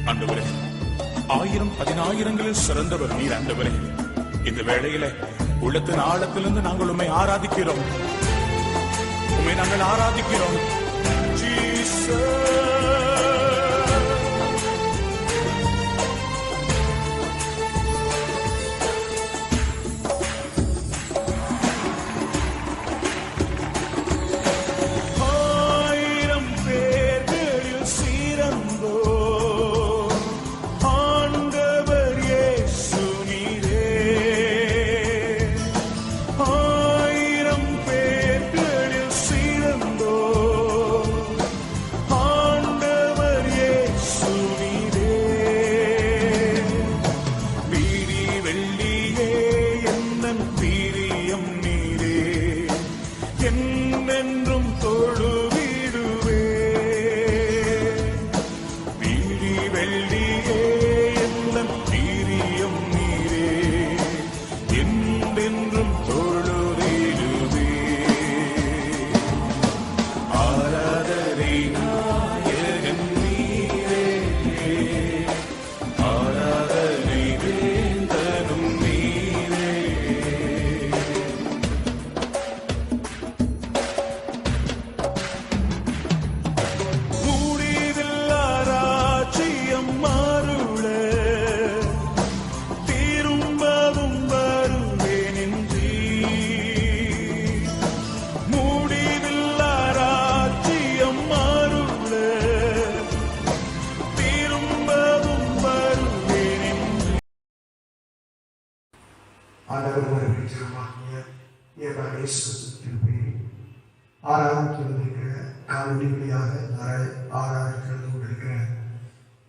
ஆண்டவரே, 1000 10,000ங்களில் சிறந்தவர் நீர் ஆண்டவரே. இந்த வேளையில உள்ளத்தின் ஆழத்திலிருந்து நாங்கள் உம்மை ஆராதிக்கிறோம். உம்மை நாங்கள் ஆராதிக்கிறோம்.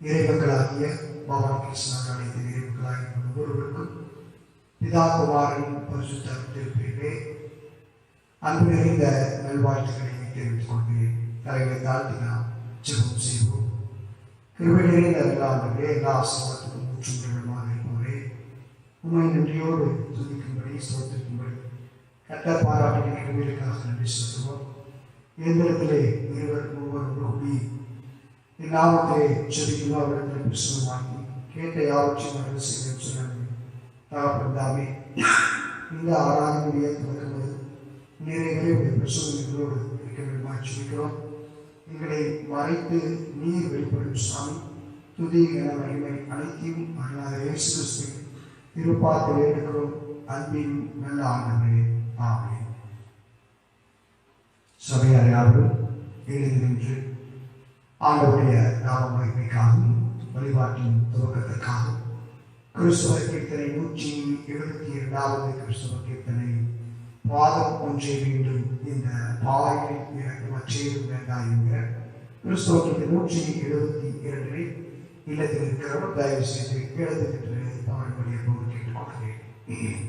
இறைமக்களாகிய பகவான் கிருஷ்ணன் அனைத்து இறைமக்களாகிய ஒவ்வொருவருக்கும் பிதா குமாரன் பரிசுத்த திருப்பெயரிலே அன்பு நிறைந்த நல்வாழ்த்துக்களை தெரிவித்துக் கொள்கிறேன். தலைகளை தாழ்த்தி நாம் ஜெபம் செய்வோம். கிருபை நிறைந்த எல்லாருமே எல்லா ஆசீர்வாதத்துக்கும் முற்றுமுழுமாக இருப்பவரே, உண்மை நன்றியோடு துதிக்கும்படி ஸ்தோத்திரிக்கும்படி கர்த்தர் பாராட்டின கிருபைகளுக்காக நன்றி செலுத்துவோம். இயந்திரத்திலே இருவர் மூவர் கூடி நாமத்திலே செபிக்கும் அவரிடத்தில் பிரசனமாகி கேட்ட யாவற்றையும் அருள் செய்ய சொன்னாங்க. தகப்பன்தாமே, இந்த ஆராதனையுடைய தொடங்குவது நிறைய பிரசனங்களோடு இருக்க வேண்டுமாய் செபிக்கிறோம். எங்களை மறைத்து நீர் வெளிப்படும் சாமி. துதி என மகிமை அனைத்தையும் அருளாத இயேசு கிறிஸ்துவின் திருப்பாத்தில் இருக்கிறோம். அன்பின் நல்ல ஆண்டவரே, ஆமென். சபையார் யாரும் எழுந்து நின்று ஆண்டவருடைய நாம மகிமைக்காகவும் வழிபாட்டின் துவக்கத்திற்காகவும் கிறிஸ்துவ கீர்த்தனை 172வது கிறிஸ்துவ கீர்த்தனை பாதம் ஒன்றை மீண்டும் இந்த பாறையில் எனக்கு மற்றேதும் வேண்டாம் என்கிற கிறிஸ்துவ கீர்த்தனை 172 இல்லத்தில் இருக்கிறவர் தயவு செய்து எழுதுகின்ற பாடக்கூடிய போது கேட்டுக்கொள்கிறேன்.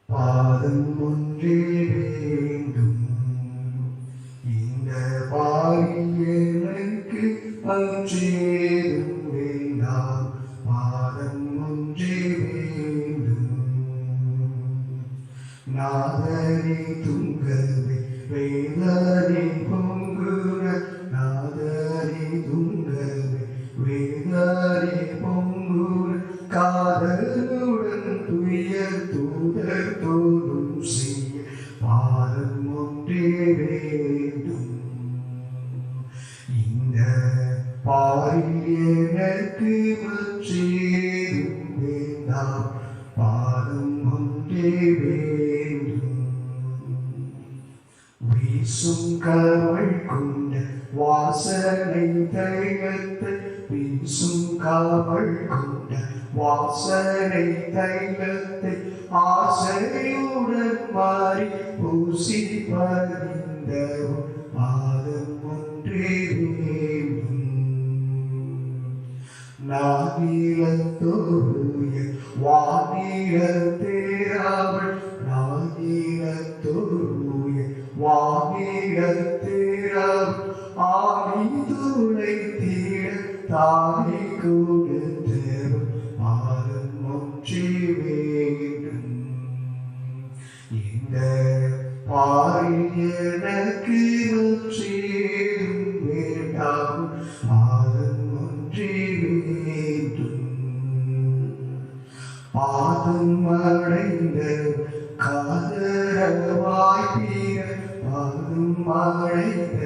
பாதம் ஒன்றே வேண்டும் இந்த பாரில் எனக்கு மற்றேதும் வேண்டாம். பாதம் ஒன்றே வேண்டும். நாதனே துங்கவே வேதனை பொங்குன, நாதனே துங்கவே வேதனை பொங்குன, காதலுடன் துயர் தூதர் தோறும் செய்ய பாதம் ஒன்றே வேண்டும். இந்த பாரில் எனக்கு மற்றேதும் வேண்டாம். பாதம் ஒன்றே வேண்டும். வீசும் கவள் கொண்ட வாசனை தைலத்தை, வீசும் கவள் கொண்ட வாசனை தைலத்தை ஆசையுடன் மாறி பூசி பறிந்தவும் பாதம் ஒன்றே வேண்டும். நாகிலத்தோருய வானிலத்தேராவள், நாகிலத்தோருய வானிலத்தேராவள் ஆணி துளை தீர தானே கொடுத்தவள் பாதம் ஒன்றே வேண்டும். இந்த பாரில் எனக்கு மற்றேதும் வேண்டாம். பாதம் ஒன்றே வேண்டும். பாதம் அடைந்த காதரவாய் பீர பாதம் அடைந்த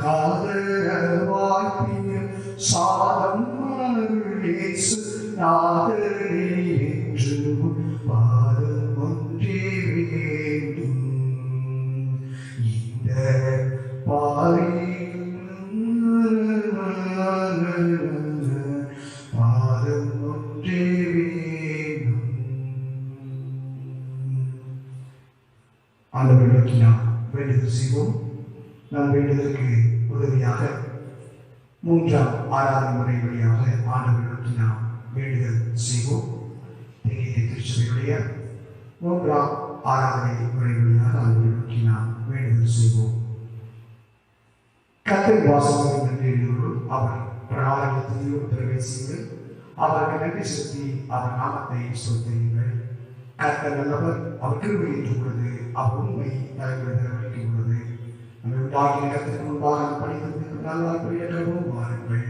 காதரவாய் பீர சாதம் இயேசு நாதரே என்று பாதம் ஒன்றே வேண்டும். இந்த பாதம் ஒன்றே வேண்டும். ஆண்டவரை நோக்கி நாம் வேண்டுதல் செய்வோம். நாம் வேண்டுதலுக்கு உதவியாக மூன்றாம் ஆராதனை முறை வழியாக ஆண்டவரை நோக்கி நாம் வேண்டுதல் செய்வோம். தெரிய திருச்சபையுடைய மூன்றாம் ஆராதனை முறை வழியாக ஆண்டவரை நோக்கி நாம் வேண்டுதல் செய்வோம். கர்த்தர் வாசகம் நன்றியோடு அவர் பிராணத்தில் பிரவேசியுங்கள். அவருக்கு நன்றி செலுத்தி அவர் நாமத்தை ஸ்தோத்திரியுங்கள். கர்த்தர் நல்லவர், அவர் கிருபை உள்ளது, அவர் உண்மை தலைவர்களுக்கு உள்ளது. நம்ம உண்டாகிய இடத்திற்கு முன்பாக படித்து நல்ல பிரியற்றவும் வாருங்கள்.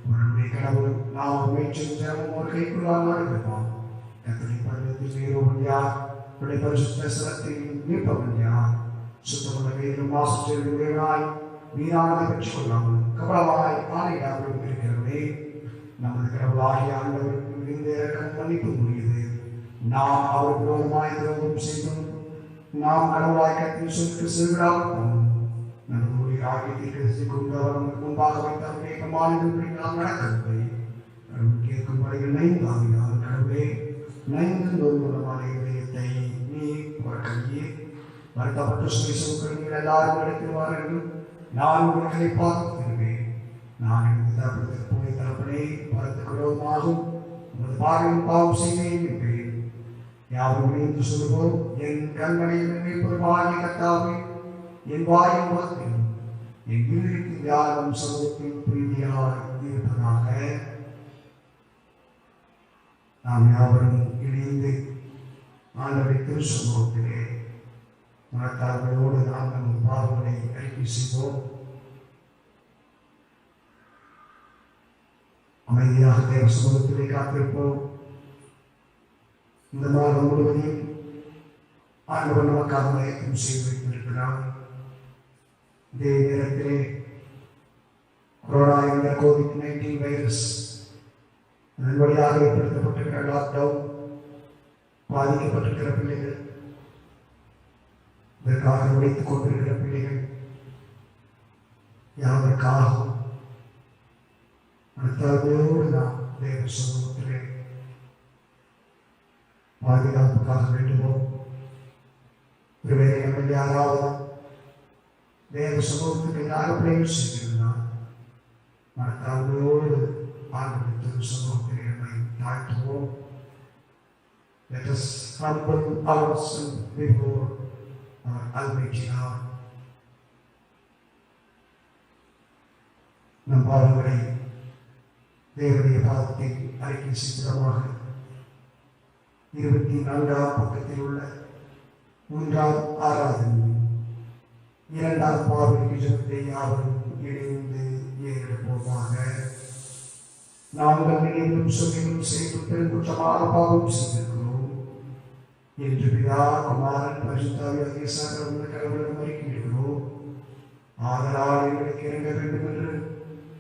அவருடைய கடவுள் நாம் முயற்சியும் தினமும் ஒரு கைக்குள்ளாக இருப்போம். கர்த்தரை பருவத்தில் வேறுவன் யார்? அவருடைய பரிசுத்த ஸ்தலத்தில் நிற்பவன் யார்? சுத்தமுள்ள வேறும் மாசுச்செல்வியாய் வீணானதை பெற்றுக் கொள்ளாமல் கவலமாய் ஆணையிடாமல் இருக்கிறவரே, நமது கடவுளாகிய ஆண்டவருக்கு மிகுந்த இரக்கம் மன்னிப்பு முடியுது. நாம் அவர் விரோதமாய் துரோகம் செய்தோம். நாம் கடவுளாய் கத்தின் சொற்கு செவிடாமல் போனோம். நமது ஊழியராகிய தீர்க்கதரிசி கொண்டு அவர் முன்பாக வைத்த அவருடைய பிரமாணங்களின்படி நாம் நடக்கவில்லை. கடவுள் கேட்கும் வழிகள் நைந்தாவினால் கடவுளே, நைந்து நோய்மூலமான இதயத்தை நீ புறக்கணியே. வருத்தப்பட்ட சுவிசேஷங்கள் நீங்கள் எல்லாரும் எடுத்துவார்கள். நான் உங்களை பார்க்கிறேன். நான் எனது தரப்படத்தில் போய் தரப்படே பரத்துக்கு விரோதமாகும் உமது பார்வையின் பாவம் செய்வேன் என்பேன். யாரும் என்று சொல்லுவோம், என் கண்களை பொருளாகிய கர்த்தாவே, என் வாயின் வாக்கில் என் இருதயத்தின் தியானம் சமூகத்தின் பிரீதியாக இருப்பதாக. நாம் யாவரும் இணைந்து ஆண்டவரை திருச்சமூகத்திலே மனத்தார்களோடு நாம் நமது பாவங்களை அறிக்கை செய்வோம். அமைதியாக தேவ சமூகத்திலே காத்திருப்போம். இந்த மாதம் முழுவதையும் ஆண்டவர் நமக்காக மயக்கம் செய்து வைத்திருக்கிறார். இதே நேரத்திலே கொரோனா என்ற COVID-19 வைரஸ் அதன் வழியாக ஏற்படுத்தப்பட்டிருக்கிற லாக்டவுன், பாதிக்கப்பட்டிருக்கிற பிள்ளைகள், இதற்காக உழைத்துக் கொண்டிருக்கிற பிள்ளைகள் யாருக்காகவும் அடுத்தவர்களோடு நாம் தேவ சமூகத்திலே பாதுகாப்புக்காக வேண்டுவோம். ஒருவேளை நம்ம யாராவது தேவ சமூகத்துக்கு நாகப்படைகள் செய்திருந்தால் மனத்தார்களோடு ஆண்டவரின் சமூகத்திலே நம்மை தாழ்த்துவோம். Let us humble ourselves before our Almighty God. நம் பாவங்களை தேவனுடைய பாதத்தில் அறிக்கை செய்தமாக 24ஆம் பக்கத்தில் உள்ள 3ஆம் ஆராதனை 2ஆம் பாவலுக்கு ஜெபத்தை யாவரும் இணைந்து ஏறெடுப்போமாக. நாங்கள் நினைவும் சொல்லியும் செய்து பெருங்குற்றமாக பாவம் செய்திருக்கிறோம் என்று பிதா குமாரன் பரிசுத்தாவியாகிய சகல கடவுளிடம் அறிக்கையிடுகிறோம். ஆதலால் எங்களுக்கு இறங்க வேண்டும் என்று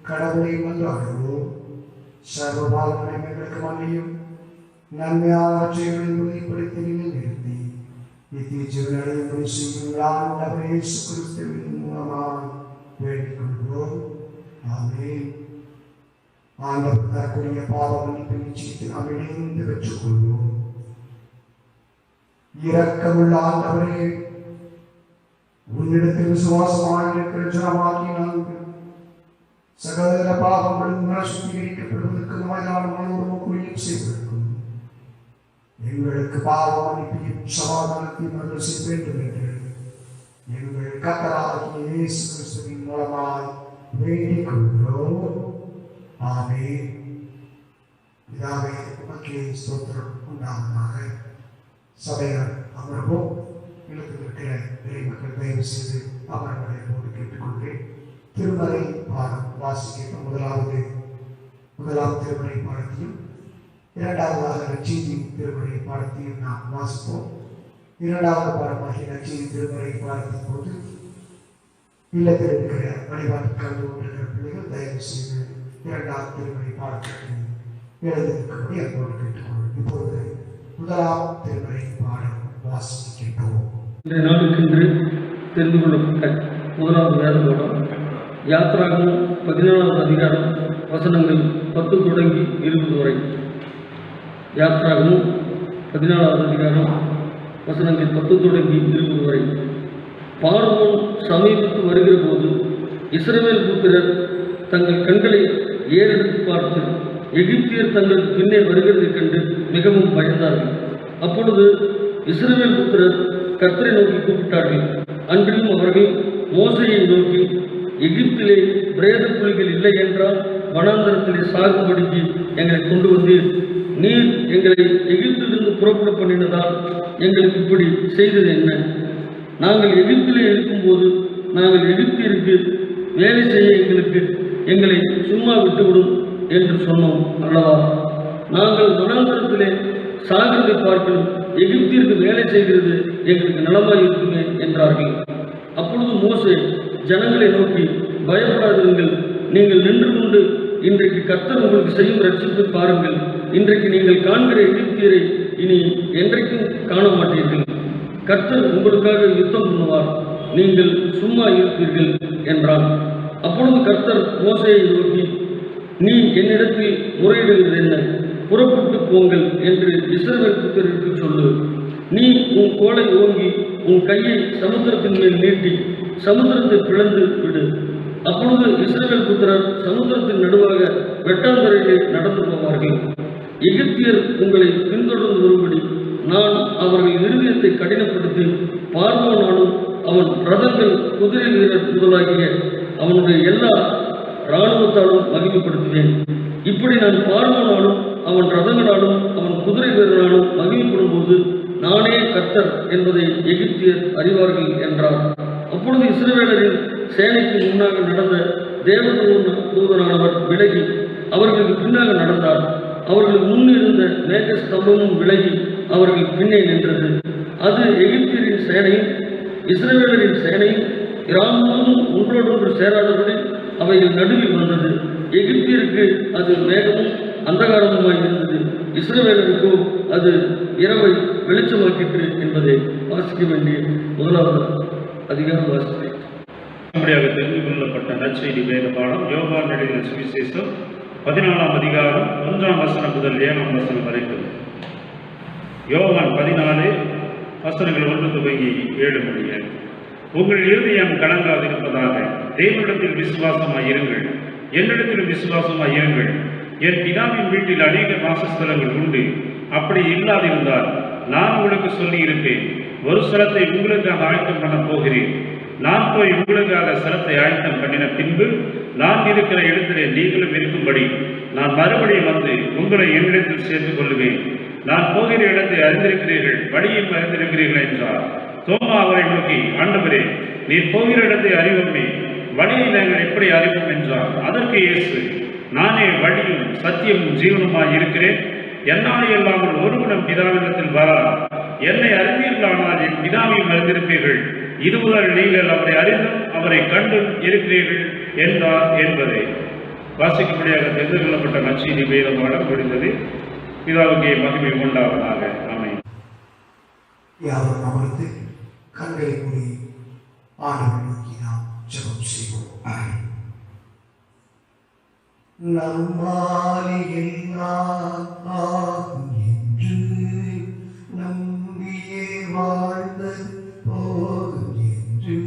கடவுளை மன்றாடுகிறோம். சர்வ பாவங்களை எங்களுக்கு மன்னியும். நன்மையாளர்களின் உறுதிப்படுத்தி நிறுத்தி நித்திய ஜீவனை செய்யும் இயேசு கிறிஸ்துவின் மூலமாக வேண்டிக் கொள்கிறோம். ஆமென். ஆண்டவர் தரக்கூடிய பாவ மன்னிப்பு நிச்சயத்தை நாம் இணைந்து பெற்றுக்கொள்வோம். இரக்கமுள்ள ஆண்டவரே, உன்னிடத்தில் விசுவாசமாக இருக்கிற ஜனமாக்கி நாங்கள் சகல பாவங்களும் சுத்திகரிக்கப்படுவதற்கு மனோரம செய்வதற்கும் எங்களுக்கு பாவ மன்னிப்பையும் சமாதானத்தையும் அருள் செய்ய வேண்டும் என்று எங்கள் கர்த்தராகிய இயேசு கிறிஸ்துவின் மூலமாய் வேண்டிக் கொள்கிறோம். ஆமென். பிதாவே, உமக்கே ஸ்தோத்திரம் உண்டாவதாக. சபையார் அமர்வோம். இல்லத்தில் இருக்கிற இறை மக்கள் தயவு செய்து அமர்வதை போட்டு கேட்டுக்கொள்கிறேன். திருமறை பாடம் வாசிக்க முதலாம் திருமறை பாடத்தையும் இரண்டாவதாக நற்செய்தி திருமறை பாடத்தையும் நாம் வாசிப்போம். இரண்டாவது பாடமாகிய நற்செய்தி திருமறை பாடத்தின் போது இல்லத்தில் இருக்கிற வழிபாட்டு கலந்து கொண்டிருக்கிற பிள்ளைகள் தயவு செய்து இரண்டாவது திருமறை பாடத்திற்கு எழுதியிருக்கும்படி அன்போடு கேட்டுக்கொள்வோம். இப்பொழுது முதலாம் திருமறை பாடம் வாசிக்கின்றோம். இன்றைய நாளுக்கென்று தெரிந்து கொள்ளப்பட்ட முதலாவது வேத பாடம் யாத்ராகமம் 14வது அதிகாரம் வசனங்கள் 10 தொடங்கி 20 வரை. யாத்ராகமம் 14வது அதிகாரம் வசனங்கள் 10 தொடங்கி 20 வரை. பார்வோன் சமீபத்து வருகிற போது இஸ்ரவேல் புத்திரர் தங்கள் கண்களை ஏறெடுத்து பார்த்து எகிப்தியர் தங்கள் பின்னே வருகிறதைக் கண்டு மிகவும் பயந்தார்கள். அப்பொழுது இஸ்ரவேல் புத்திரர் கர்த்தரை நோக்கி கூப்பிட்டார்கள். அன்றிலும் அவர்கள் மோசையை நோக்கி, எகிப்திலே பிரேத புலிகள் இல்லை என்றால் வனாந்தரத்திலே சாகும்படிக்கு எங்களை கொண்டு வந்தீர். நீர் எங்களை எகிப்திலிருந்து புறப்பட பண்ணினதால் எங்களுக்கு இப்படி செய்தது என்ன? நாங்கள் எகிப்திலே இருக்கும்போது நாங்கள் எகிப்திற்கு வேலை செய்ய எங்களை சும்மா விட்டுவிடும் என்று சொன்னோம் அல்லவா? நாங்கள் வனாந்தரத்திலே சாகிறதை பார்க்கணும், எகிப்திற்கு வேலை செய்கிறது எங்களுக்கு நலமாய் இருக்குமே என்றார்கள். அப்பொழுது மோசே ஜனங்களை நோக்கி, பயப்படாதிருங்கள், நீங்கள் நின்று கொண்டு இன்றைக்கு கர்த்தர் உங்களுக்கு செய்யும் ரட்சிப்பை பாருங்கள். இன்றைக்கு நீங்கள் காண்கிற எகிப்தியரை இனி என்றைக்கும் காண மாட்டீர்கள். கர்த்தர் உங்களுக்காக யுத்தம் பண்ணுவார், நீங்கள் சும்மா இருப்பீர்கள் என்றான். அப்பொழுது கர்த்தர் மோசேயை நோக்கி, நீ என்னிடத்தில் முறையிடுகிறது என்ன? புறப்பட்டு போங்கள் என்று இஸ்ரவேல் புத்திரருக்கு சொல்லு. நீ உன் கோலை ஓங்கி உன் கையை சமுத்திரத்தின் மேல் நீட்டி சமுத்திரத்தை பிளந்து விடு. அப்பொழுது இஸ்ரவேல் புத்திரர் சமுத்திரத்தின் நடுவாக வெட்டாந்தரையிலே நடந்து போவார்கள். எகிப்தியர் உங்களை பின்தொடர்ந்து வரும்படி நான் அவர்கள் இருதயத்தை கடினப்படுத்தி பார்வோனாலும் அவன் ரதங்கள் குதிரை வீரர் முதலாகிய அவனுடைய எல்லா இராணுவத்தாலும் மகிமைப்படுத்துவேன். இப்படி நான் பார்வோனாலும் அவன் ரதங்களாலும் அவன் குதிரை வீரனாலும் மகிமைப்படும் போது நானே கர்த்தர் என்பதை எகிப்தியர் அறிவார்கள் என்றார். அப்பொழுது இஸ்ரவேலரின் சேனைக்கு முன்னாக நடந்த தேவதூதனானவர் விலகி அவர்களுக்கு பின்னாக நடந்தார். அவர்களுக்கு முன் இருந்த மேக ஸ்தம்பமும் விலகி அவர்கள் பின்னே நின்றது. அது எகிப்தியரின் சேனையும் இஸ்ரவேலரின் சேனையும் இராணுவமும் ஒன்றோடொன்று சேராதபடி அவைகள் நடுவில் வந்தது. எகிப்தியருக்கு அது மேகமும் அந்தகாரமுமாய் இருந்தது, இஸ்ரவேலருக்கோ அது இரவை வெளிச்சமாக்கிற்று என்பதை வாசிக்க வேண்டிய முதலாவது அதிகாரம் வாசித்தேன். நம்முடையாக தெரிந்து கொள்ளப்பட்ட நற்செய்தி வேத பாடம் யோவான் எழுதின சுவிசேஷம் 14ஆம் அதிகாரம் 1ஆம் வசனம் முதல் 7ஆம் வசனம் வரைக்கும். யோவான் 14 வசனங்கள் 1 துவங்கி 7 முடிய. உங்கள் இருதயம் கலங்காதிருப்பதாக தேவனிடத்தில் விசுவாசமாய் இருங்கள், என்னிடத்தில் விசுவாசமாய் இருங்கள். என் பிதாவின் வீட்டில் அநேக வாசஸ்தலங்கள் உண்டு. அப்படி இல்லாதிருந்தால் நான் உங்களுக்கு சொல்லி இருப்பேன். ஒரு ஸ்தலத்தை உங்களுக்காக ஆயத்தம் பண்ண போகிறேன். நான் போய் உங்களுக்காக ஸ்தலத்தை ஆயத்தம் பண்ணின பின்பு நான் இருக்கிற இடத்திலே நீங்களும் இருக்கும்படி நான் மறுபடியும் வந்து உங்களை என்னிடத்தில் சேர்த்துக் கொள்ளுவேன். நான் போகிற இடத்தை அறிந்திருக்கிறீர்கள், வழியும் அறிந்திருக்கிறீர்கள் என்றார். தோமா அவரை நோக்கி, ஆண்டவரே, நீர் போகிற இடத்தை அறிவோமே, வழியை நாங்கள் எப்படி அறிவோம் என்றார். அதற்கு இயேசு, நானே வழியும் சத்தியமும் ஜீவனுமாய் இருக்கிறேன். என்னாலே இல்லாமல் ஒருவனும் பிதாவிடத்தில் வரார். என்னை அறிந்தீர்களானால் என் பிதாவையும் அறிந்திருப்பீர்கள். இதுமுதல் நீங்கள் அவரை அறிந்தும் அவரை கண்டும் இருக்கிறீர்கள் என்றார் என்பதை வாசிக்கும்படியாக தெரிந்து கொள்ளப்பட்ட நற்செய்தி வேத பாடம் முடிந்தது. பிதாவுக்கே மகிமை உண்டாவதாக. ஆமென். யாரும் அமர்ந்து கண்களை மூடி ஆண்டவரை நோக்கி நாம் ஜெபம் செய்வோம். நம்மாலே எல்லாம் ஆகும் என்று நம்பியே வாழ்ந்தது போதும் என்று,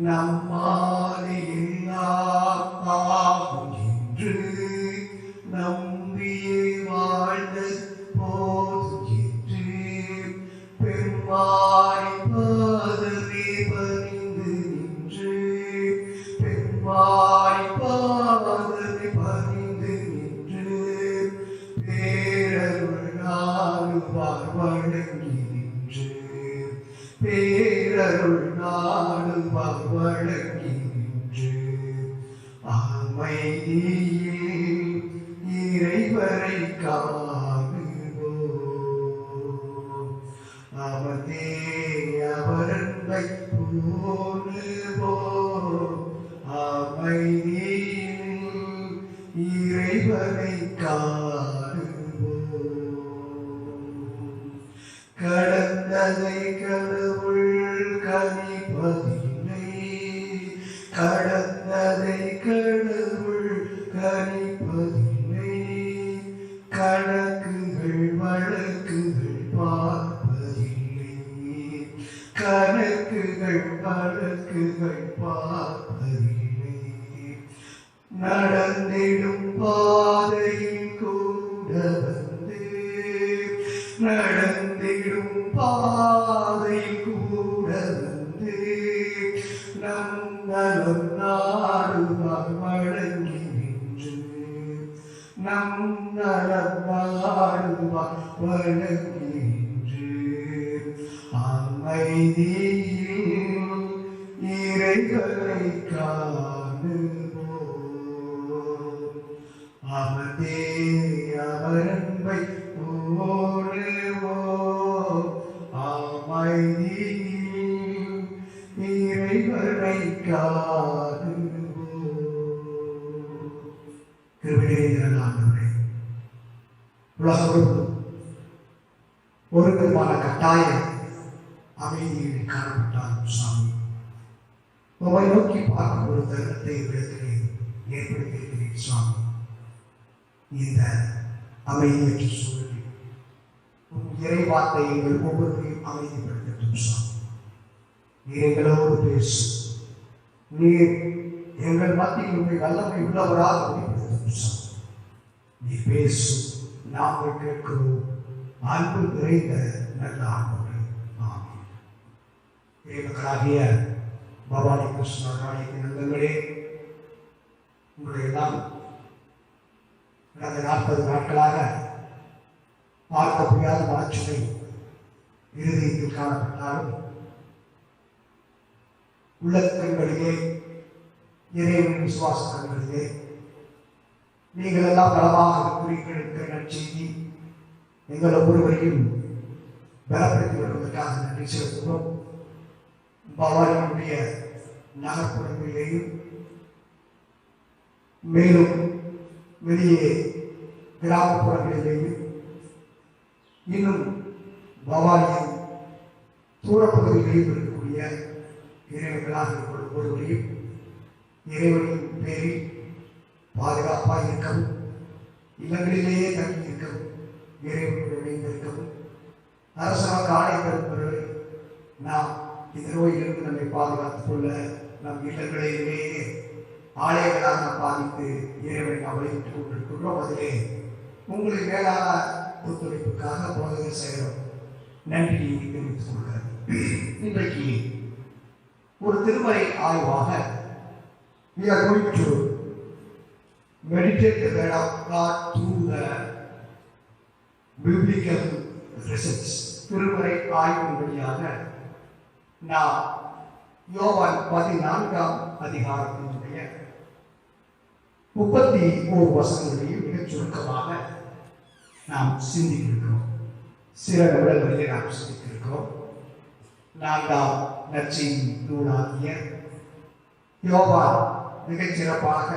நம்மாலே எல்லாம் ஆகும் என்று நம்பியே வாழ்ந்தது போதும் என்று, பெருமாறி பாதமே பணிந்து நின்று, பெருமாறி பாதமே பணிந்து நின்று, பேரருள் நாடுவார் வணங்கி நின்று, பேரருள் நாடுவார் வணங்கி நின்று, அமைதியே இறைவரை காண இறைவனை காணுவோம். கடந்ததை கடவுள் கணிப்பதில்லை, கடந்ததை கடவுள் கணிப்பதில்லை. கணக்குகள் வழக்குகள் பார்ப்பதில்லை, கணக்குகள் வழக்குகள் பார்ப்பதில்லை. நடந்திடும் பாதையில் கூட வந்து, நடந்திடும் பாதையில் கூட வந்து நம் நலம் நாடுவார் வழங்கி நின்று, நம் நலம் நாடுவார் வழங்கி நின்று. அமைதியில் இறைவனை காணுவோம், அமர்ந்தே அவரன்பை ஓடுவோம். அமைதியில் இறைவனை காணுவோம். கிருபையானவரே, உலகம் ஒரு விதமான கட்டாய அமைதியில் காணப்பட்டாலும் சாமி, உங்களை நோக்கி பார்க்கும் ஒரு தருணத்தை விளக்கிலே ஏற்படுத்தியிருக்கிறேன் சுவாமி. இந்த அமைதியற்ற சூழலில் இறைவார்த்தை எங்கள் ஒவ்வொருவரையும் அமைதிப்படுத்தட்டும் சுவாமி. நீர் எங்களோடு பேசு, நீர் எங்கள் மத்தியில் உண்மை வல்லமை உள்ளவராக வெளிப்படுத்தும் சுவாமி. நீ பேசு, நாங்கள் கேட்கிறோம். அன்பு நிறைந்த நல்ல ஆண்டவரே, ஆமென். இறைமக்களாகிய பவானி கிருஷ்ணராணியின் நந்தங்களே, உங்களை எல்லாம் கடந்த 40 நாட்களாக பார்க்க முடியாத மனச்சுமை இருதயத்தில் காணப்பட்டாலும் உள்ளக்கண்களிலே, இறைவனின் விசுவாச கண்களிலே நீங்கள் எல்லாம் பலமாக இருக்கிற நற்செய்தி எங்கள் ஒவ்வொருவரையும் பலப்படுத்தி வருவதற்காக நன்றி செலுத்துகிறோம். பவானியுடைய நகர்ப்புறங்களிலேயும் மேலும் வெளியே கிராமப்புறங்களிலேயும் இன்னும் பவானியின் தூரப்பகுதிகளில் இருக்கக்கூடிய இறைவர்களாக ஒருவரையும் இறைவனின் பேரில் பாதுகாப்பாக இருக்கவும், இல்லங்களிலேயே தங்கி இருக்கவும், இறைவனுடன் இணைந்திருக்கவும், அரசாங்க ஆணையர்கள் நாம் இந்த நோயிலிருந்து நம்மை பாதுகாத்துக் கொள்ள நம் இல்லங்களிலேயே ஆலயங்களாக நாம் பாதித்து இறைவனை நாம் வழிவிட்டுக் கொண்டிருக்கின்றோம். அதிலே உங்களின் மேலான ஒத்துழைப்புக்காக போதகர் செயலும் நன்றி தெரிவித்துக் கொள்கிறேன். இன்றைக்கு ஒரு திருமறை ஆய்வாக we are going to meditate the word of God through the biblical research. திருமறை ஆய்வின் வழியாக நாம் யோவான் 14ஆம் அதிகாரத்தினுடைய 31 வசனங்களையும் மிகச் சுருக்கமாக நாம் சிந்திக்கிறோம். சில நிமிடங்களிலே நாம் சிந்திக்கிறோம். 4ஆம் நற்செய்தி நூலாகிய யோவான் மிகச் சிறப்பாக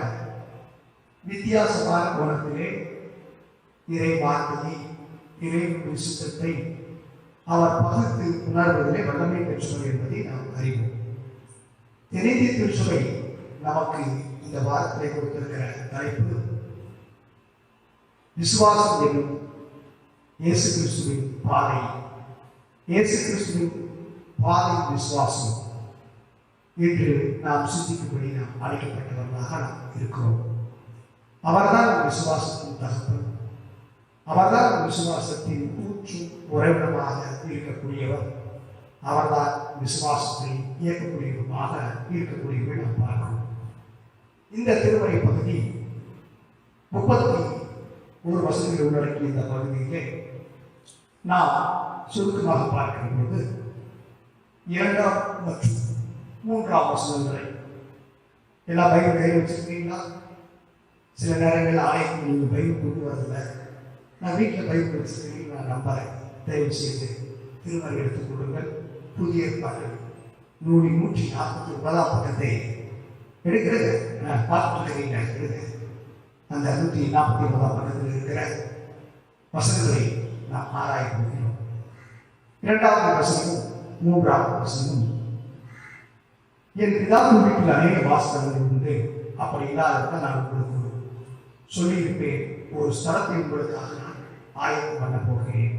வித்தியாசமான கோணத்திலே இறை வார்த்தையை, இறை விசுத்தத்தை அவர் பகுத்து உணர்வதிலே வல்லமை பெற்றவர் என்பதை நாம் அறிவோம். தென்னிந்திய திருச்சபை நமக்கு இந்த வாரத்திலே கொடுத்திருக்கிற தலைப்பு விசுவாசம் என்னும் இயேசு கிறிஸ்துவின் பாதை. இயேசு கிறிஸ்துவின் பாதை விசுவாசம் என்று நாம் சிந்திக்கும்படி நாம் அழைக்கப்பட்டவர்களாக நாம் இருக்கிறோம். அவர்தான் விசுவாசத்தின் தகவல், அவர்தான் விசுவாசத்தின் ஊற்று உறைவிடமாக இருக்கக்கூடியவர், அவர்தான் விசுவாசத்தை இயக்கக்கூடியவமாக இருக்கக்கூடியவர்கள் நாம் பார்க்கிறோம். இந்த திருமறை பகுதி 31 வசனங்கள் உள்ளடக்கிய இந்த பகுதியிலே நாம் சுருக்கமாக பார்க்கிற போது 2ஆம் மற்றும் 3ஆம் வசனங்களை எல்லா பைபிள் கையில் வச்சிருக்கீங்களா? சில நேரங்களில் ஆலயத்தில் நீங்கள் பைபிள் கொண்டு வரதில்லை. நான் வீட்டில் பைபிள் வச்சிருக்கீங்க, நான் நம்புறேன். தயவு செய்து திருமறை எடுத்துக் கொள்ளுங்கள். புதிய ஏற்பாடு 149 பக்கத்தை எடுக்கிறது பார்த்துருக்கிறீங்க. எடுங்க அந்த 149 பக்கத்தில் இருக்கிற வசனங்களை நாம் ஆராய போகிறோம். 2வது வசனமும் 3வது வசனமும், என் பிதாவின் வீட்டில் அநேக வாசகங்கள் உண்டு, அப்படி இல்லாததான் நான் உங்களுக்கு சொல்லியிருப்பேன். ஒரு ஸ்தலத்தை உங்களுக்காக நான் ஆயத்தம் பண்ண போகிறேன்.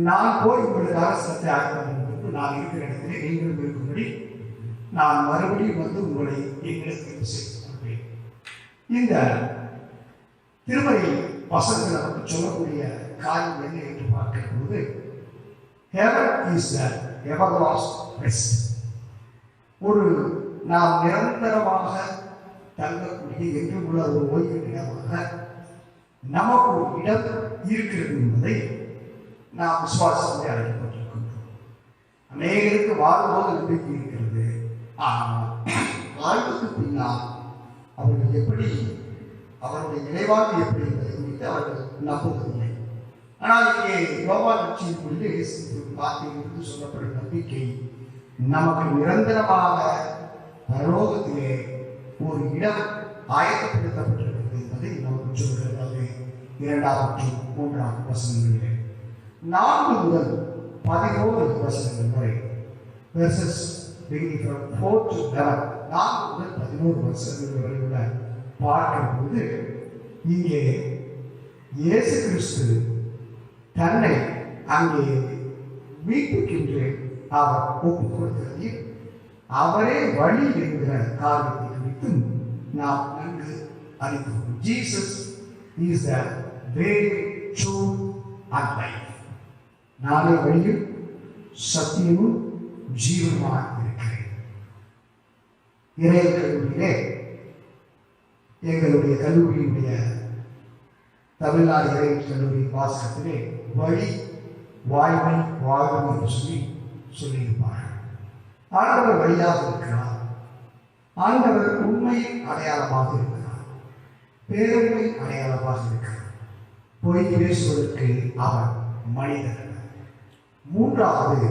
நான் போய் உங்களுக்காக ஸ்தலத்தை ஆயத்தம் பண்ணும்போது நான் இருக்கிற இடத்திலே நீங்களும் இருக்கும்படி நான் மறுபடியும் வந்து உங்களை எங்களுக்கு சேர்த்துக் கொள்வேன். இந்த திருமறை வசனங்கள் நமக்கு சொல்லக்கூடிய காரியம் என்ன என்று பார்க்கிற போது, heaven is the everlasting rest. ஒரு நாம் நிரந்தரமாக தங்கக்கூடிய என்றும் உள்ள ஒரு ஓய்வு இடமாக நமக்கு ஒரு இடம் இருக்கிறது என்பதை நாம் விசுவாசத்தை அழைக்கப்பட்டிருக்கின்றோம். அநேகருக்கு வாழ்வோது நம்பிக்கை இருக்கிறது. ஆனால் வாழ்வுக்கு பின்னால் அவர்கள் எப்படி, அவருடைய நிலைவாழ்வு எப்படி என்பதை குறித்து அவர்கள் நம்புவதில்லை. ஆனால் இங்கே யோவான் நற்செய்தியின் பொழுது வார்த்தையிலிருந்து சொல்லப்படும் நம்பிக்கை நமக்கு நிரந்தரமாக பரலோகத்திலே ஒரு இடம் ஆயத்தப்படுத்தப்பட்டிருக்கிறது என்பதை நமக்கு சொல்கிறது. அது 2வது மற்றும் 3வது வசனங்களிலே 4 முதல் 11 வசனங்கள் வரை, verses beginning from 4 to 11, 4 முதல் 11 வசனங்கள் வரை உள்ள பார்க்கிற போது, இங்கே இயேசு கிறிஸ்து தன்னை அங்கே மீட்புக்கென்று அவர் ஒப்புக் கொடுக்கிறதையும் அவரே வழி என்கிற காரியத்தை குறித்தும் நாம் நன்கு அறிந்தோம். Jesus is the way, truth and life. நானே வழியும் சத்தியமும் ஜீவனுமாக இருக்கிறேன். இறையர் கல்லூரியிலே, எங்களுடைய கல்லூரியுடைய தமிழ்நாடு இறையர் கல்லூரி வாசகத்திலே வழி வாய்மை வாழ்வு என்று சொல்லியிருப்பார்கள். ஆண்டவர் வழியாக இருக்கிறார். ஆண்டவர் உண்மையின் அடையாளமாக இருக்கிறார். பேருண்மை அடையாளமாக இருக்கிறார். பொய் பேசுவதற்கு அவர் மனிதர். 3வது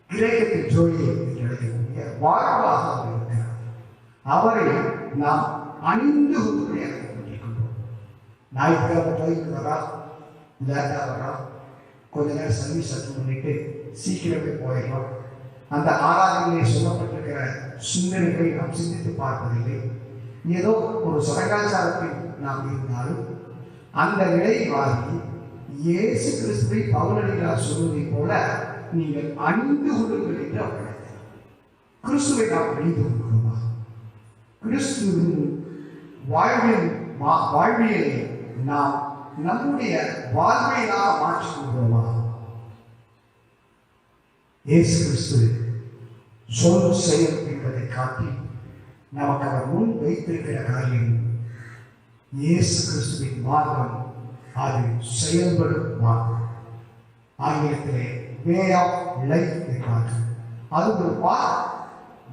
கிரேக்கத்தில் ஜோலியை என்று அழைக்கக்கூடிய வாழ்வாக அவர் இருக்கிறார். அவரை நாம் அணிந்து கொண்டிருக்கின்றோம். ஞாயிற்றுக்கிழமை கோயிலுக்கு வரா, லேட்டாக வரா, கொஞ்ச நேரம் சர்வீஸ் அட்டன் பண்ணிட்டு சீக்கிரமே போயிடலாம். அந்த ஆராதனையிலே சொல்லப்பட்டிருக்கிற சிந்தனைகளை நாம் சிந்தித்து பார்ப்பதில்லை. ஏதோ ஒரு சடங்காச்சாரத்தில் நாம் இருந்தாலும் அந்த நிலை மாறி இயேசு கிறிஸ்துவை பவுலடிகளார் சொல்வதை போல நீங்கள் அணிந்து கொள்ளுங்கள் என்று அவர் கிறிஸ்துவை நாம் அணிந்து கொள்கிறோமா? கிறிஸ்துவின் வாழ்வியலை நாம் நம்முடைய வாழ்வையாக மாற்றிக் கொள்கிறோமா? இயேசு கிறிஸ்து சொல் செயல் என்பதை காட்டி நமக்கு அவர் முன் வைத்திருக்கிற காரியம் இயேசு கிறிஸ்துவின் மார்க்கம். அது செயல்படும் மார்க்கம். ஆங்கிலத்திலே வே ஆஃப் லைஃப் என்பார்கள். அது ஒரு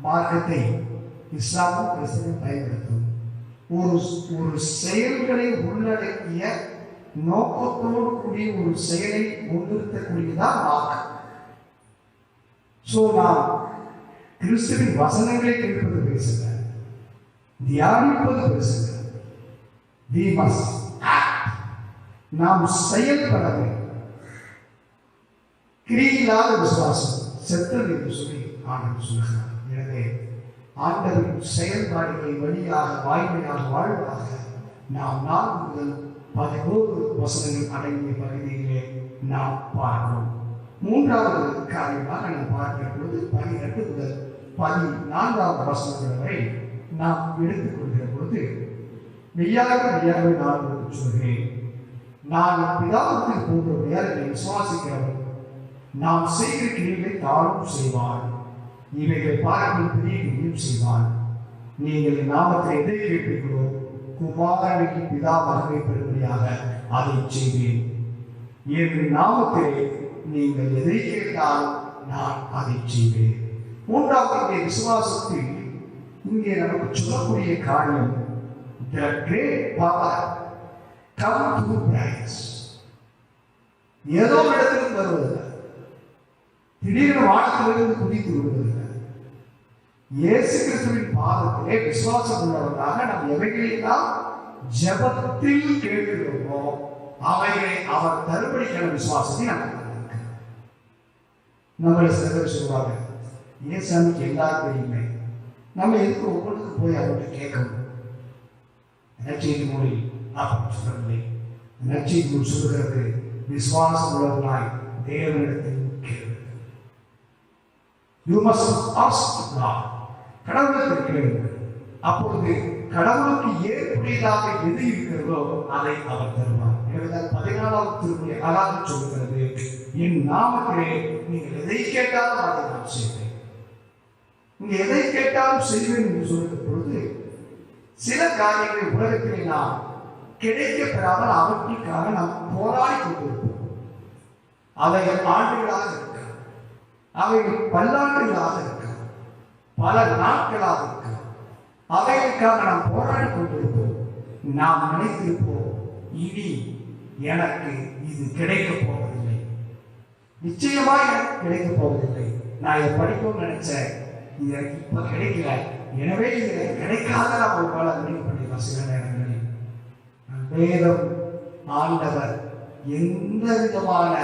மார்க்கத்தை இஸ்லாமும் கிறிஸ்துவும் பயன்படுத்தும். ஒரு செயல்களை உள்ளடக்கிய நோக்கத்தோடு கூடிய ஒரு செயலை முன்னிறுத்தக்கூடியதான் மார்க்கம். நாம் கிறிஸ்துவின் வசனங்களை கேட்பது பேசுங்க, தியானிப்பது பேசுங்க. We must act. நாம் செயல்பட வேண்டும். கிரியில்லாத விசுவாசம் செத்தது என்று சொல்லி ஆண்டவர் சொல்கிறார். எனவே ஆண்டவரின் செயல்பாடுகளை வழியாக வாய்மையாக வாழ்வாக நாம் 4 முதல் 11 வசனங்கள் அடங்கிய பகுதியிலே நாம் பார்க்கிறோம். 3வது காரியமாக நாம் பார்க்கிற பொழுது 12 முதல் 14 வசனங்கள் வரை நாம் எடுத்துக்கொள்கிற பொழுது, மெய்யாகவே நான் உங்களுக்கு சொல்கிறேன், நான் பிதாவுக்கு போன்ற வேலையை விசுவாசிக்கிறவன் நாம் செய்கிற கிரிகளை தானும் செய்வான், இவைகளை பார்க்கும் பெரிய கிரியும் செய்வான். நீங்கள் நாமத்தை எதை கேட்பீர்களோ குமாரனுக்கு பிதா மகனை பெறும்படியாக அதை செய்வேன். என் நாமத்திலே நீங்கள் எதை கேட்டாலும் நான் அதை செய்வேன். 3வது விசுவாசத்தில் இங்கே நமக்கு சொல்லக்கூடிய காரியம், the great power come to Christ. ஏதோ இடத்திலிருந்து வருவதில்லை, திடீர்னு வானத்திலிருந்து குதித்து விடுவதில்லை. இயேசு கிறிஸ்துவின் பாதத்திலே விசுவாசம் உள்ளவர்களாக நாம் எவைகளெல்லாம் ஜெபத்தில் கேட்கிறோமோ அவைகளை அவர் தருபடிக்கான விசுவாசத்தை நமக்கு தந்திருக்கிறார். நம்மளை சில பேர் சொல்லுவாங்க, இயேசாமிக்கு எல்லாரும் தெரியுமே, நம்ம எதுக்கு ஒவ்வொன்றுக்கு போய் அவர்கிட்ட கேட்கணும்? நற்செய்தி மொழி அப்படி சொல்லவில்லை. நற்செய்தி மொழி சொல்கிறது, விசுவாசம் உள்ளவர்களாய் தேவனிடத்தில் கேள்வி. You must ask God. கடவுளுக்கு கேளுங்கள். அப்பொழுது கடவுளுக்கு ஏற்புடையதாக எது இருக்கிறதோ அதை அவர் தருவார். எனவே 14வது திருமுறை அழகாக சொல்கிறது, என் நாமத்திலே நீங்கள் எதை கேட்டாலும் அதை நான் செய்வேன். நீங்க எதை கேட்டாலும் செய்வேன் என்று சொல்லுகிற பொழுது சில காரியங்களை உலகத்திலே நாம் கிடைக்க பெறாமல் அவற்றுக்காக நாம் போராடி கொண்டிருப்போம். அவைகள் ஆண்டுகளாக இருக்கலாம், அவைகள் பல்லாண்டுகளாக இருக்கலாம், பல நாட்களாக இருக்கலாம். அவைகளுக்காக நாம் போராடி கொண்டிருப்போம். நாம் நினைத்திருப்போம், இனி எனக்கு இது கிடைக்கப் போவதில்லை, நிச்சயமாக எனக்கு கிடைக்கப் போவதில்லை. நான் இதை படிக்கணும்னு நினைச்சேன், இது எனக்கு இப்ப கிடைக்கல, எனவே இது கிடைக்காத நாம் ஒரு கால முடிவு பண்ணிடலாம். சில நேரங்களில் வேதம் ஆண்டவர் எந்த விதமான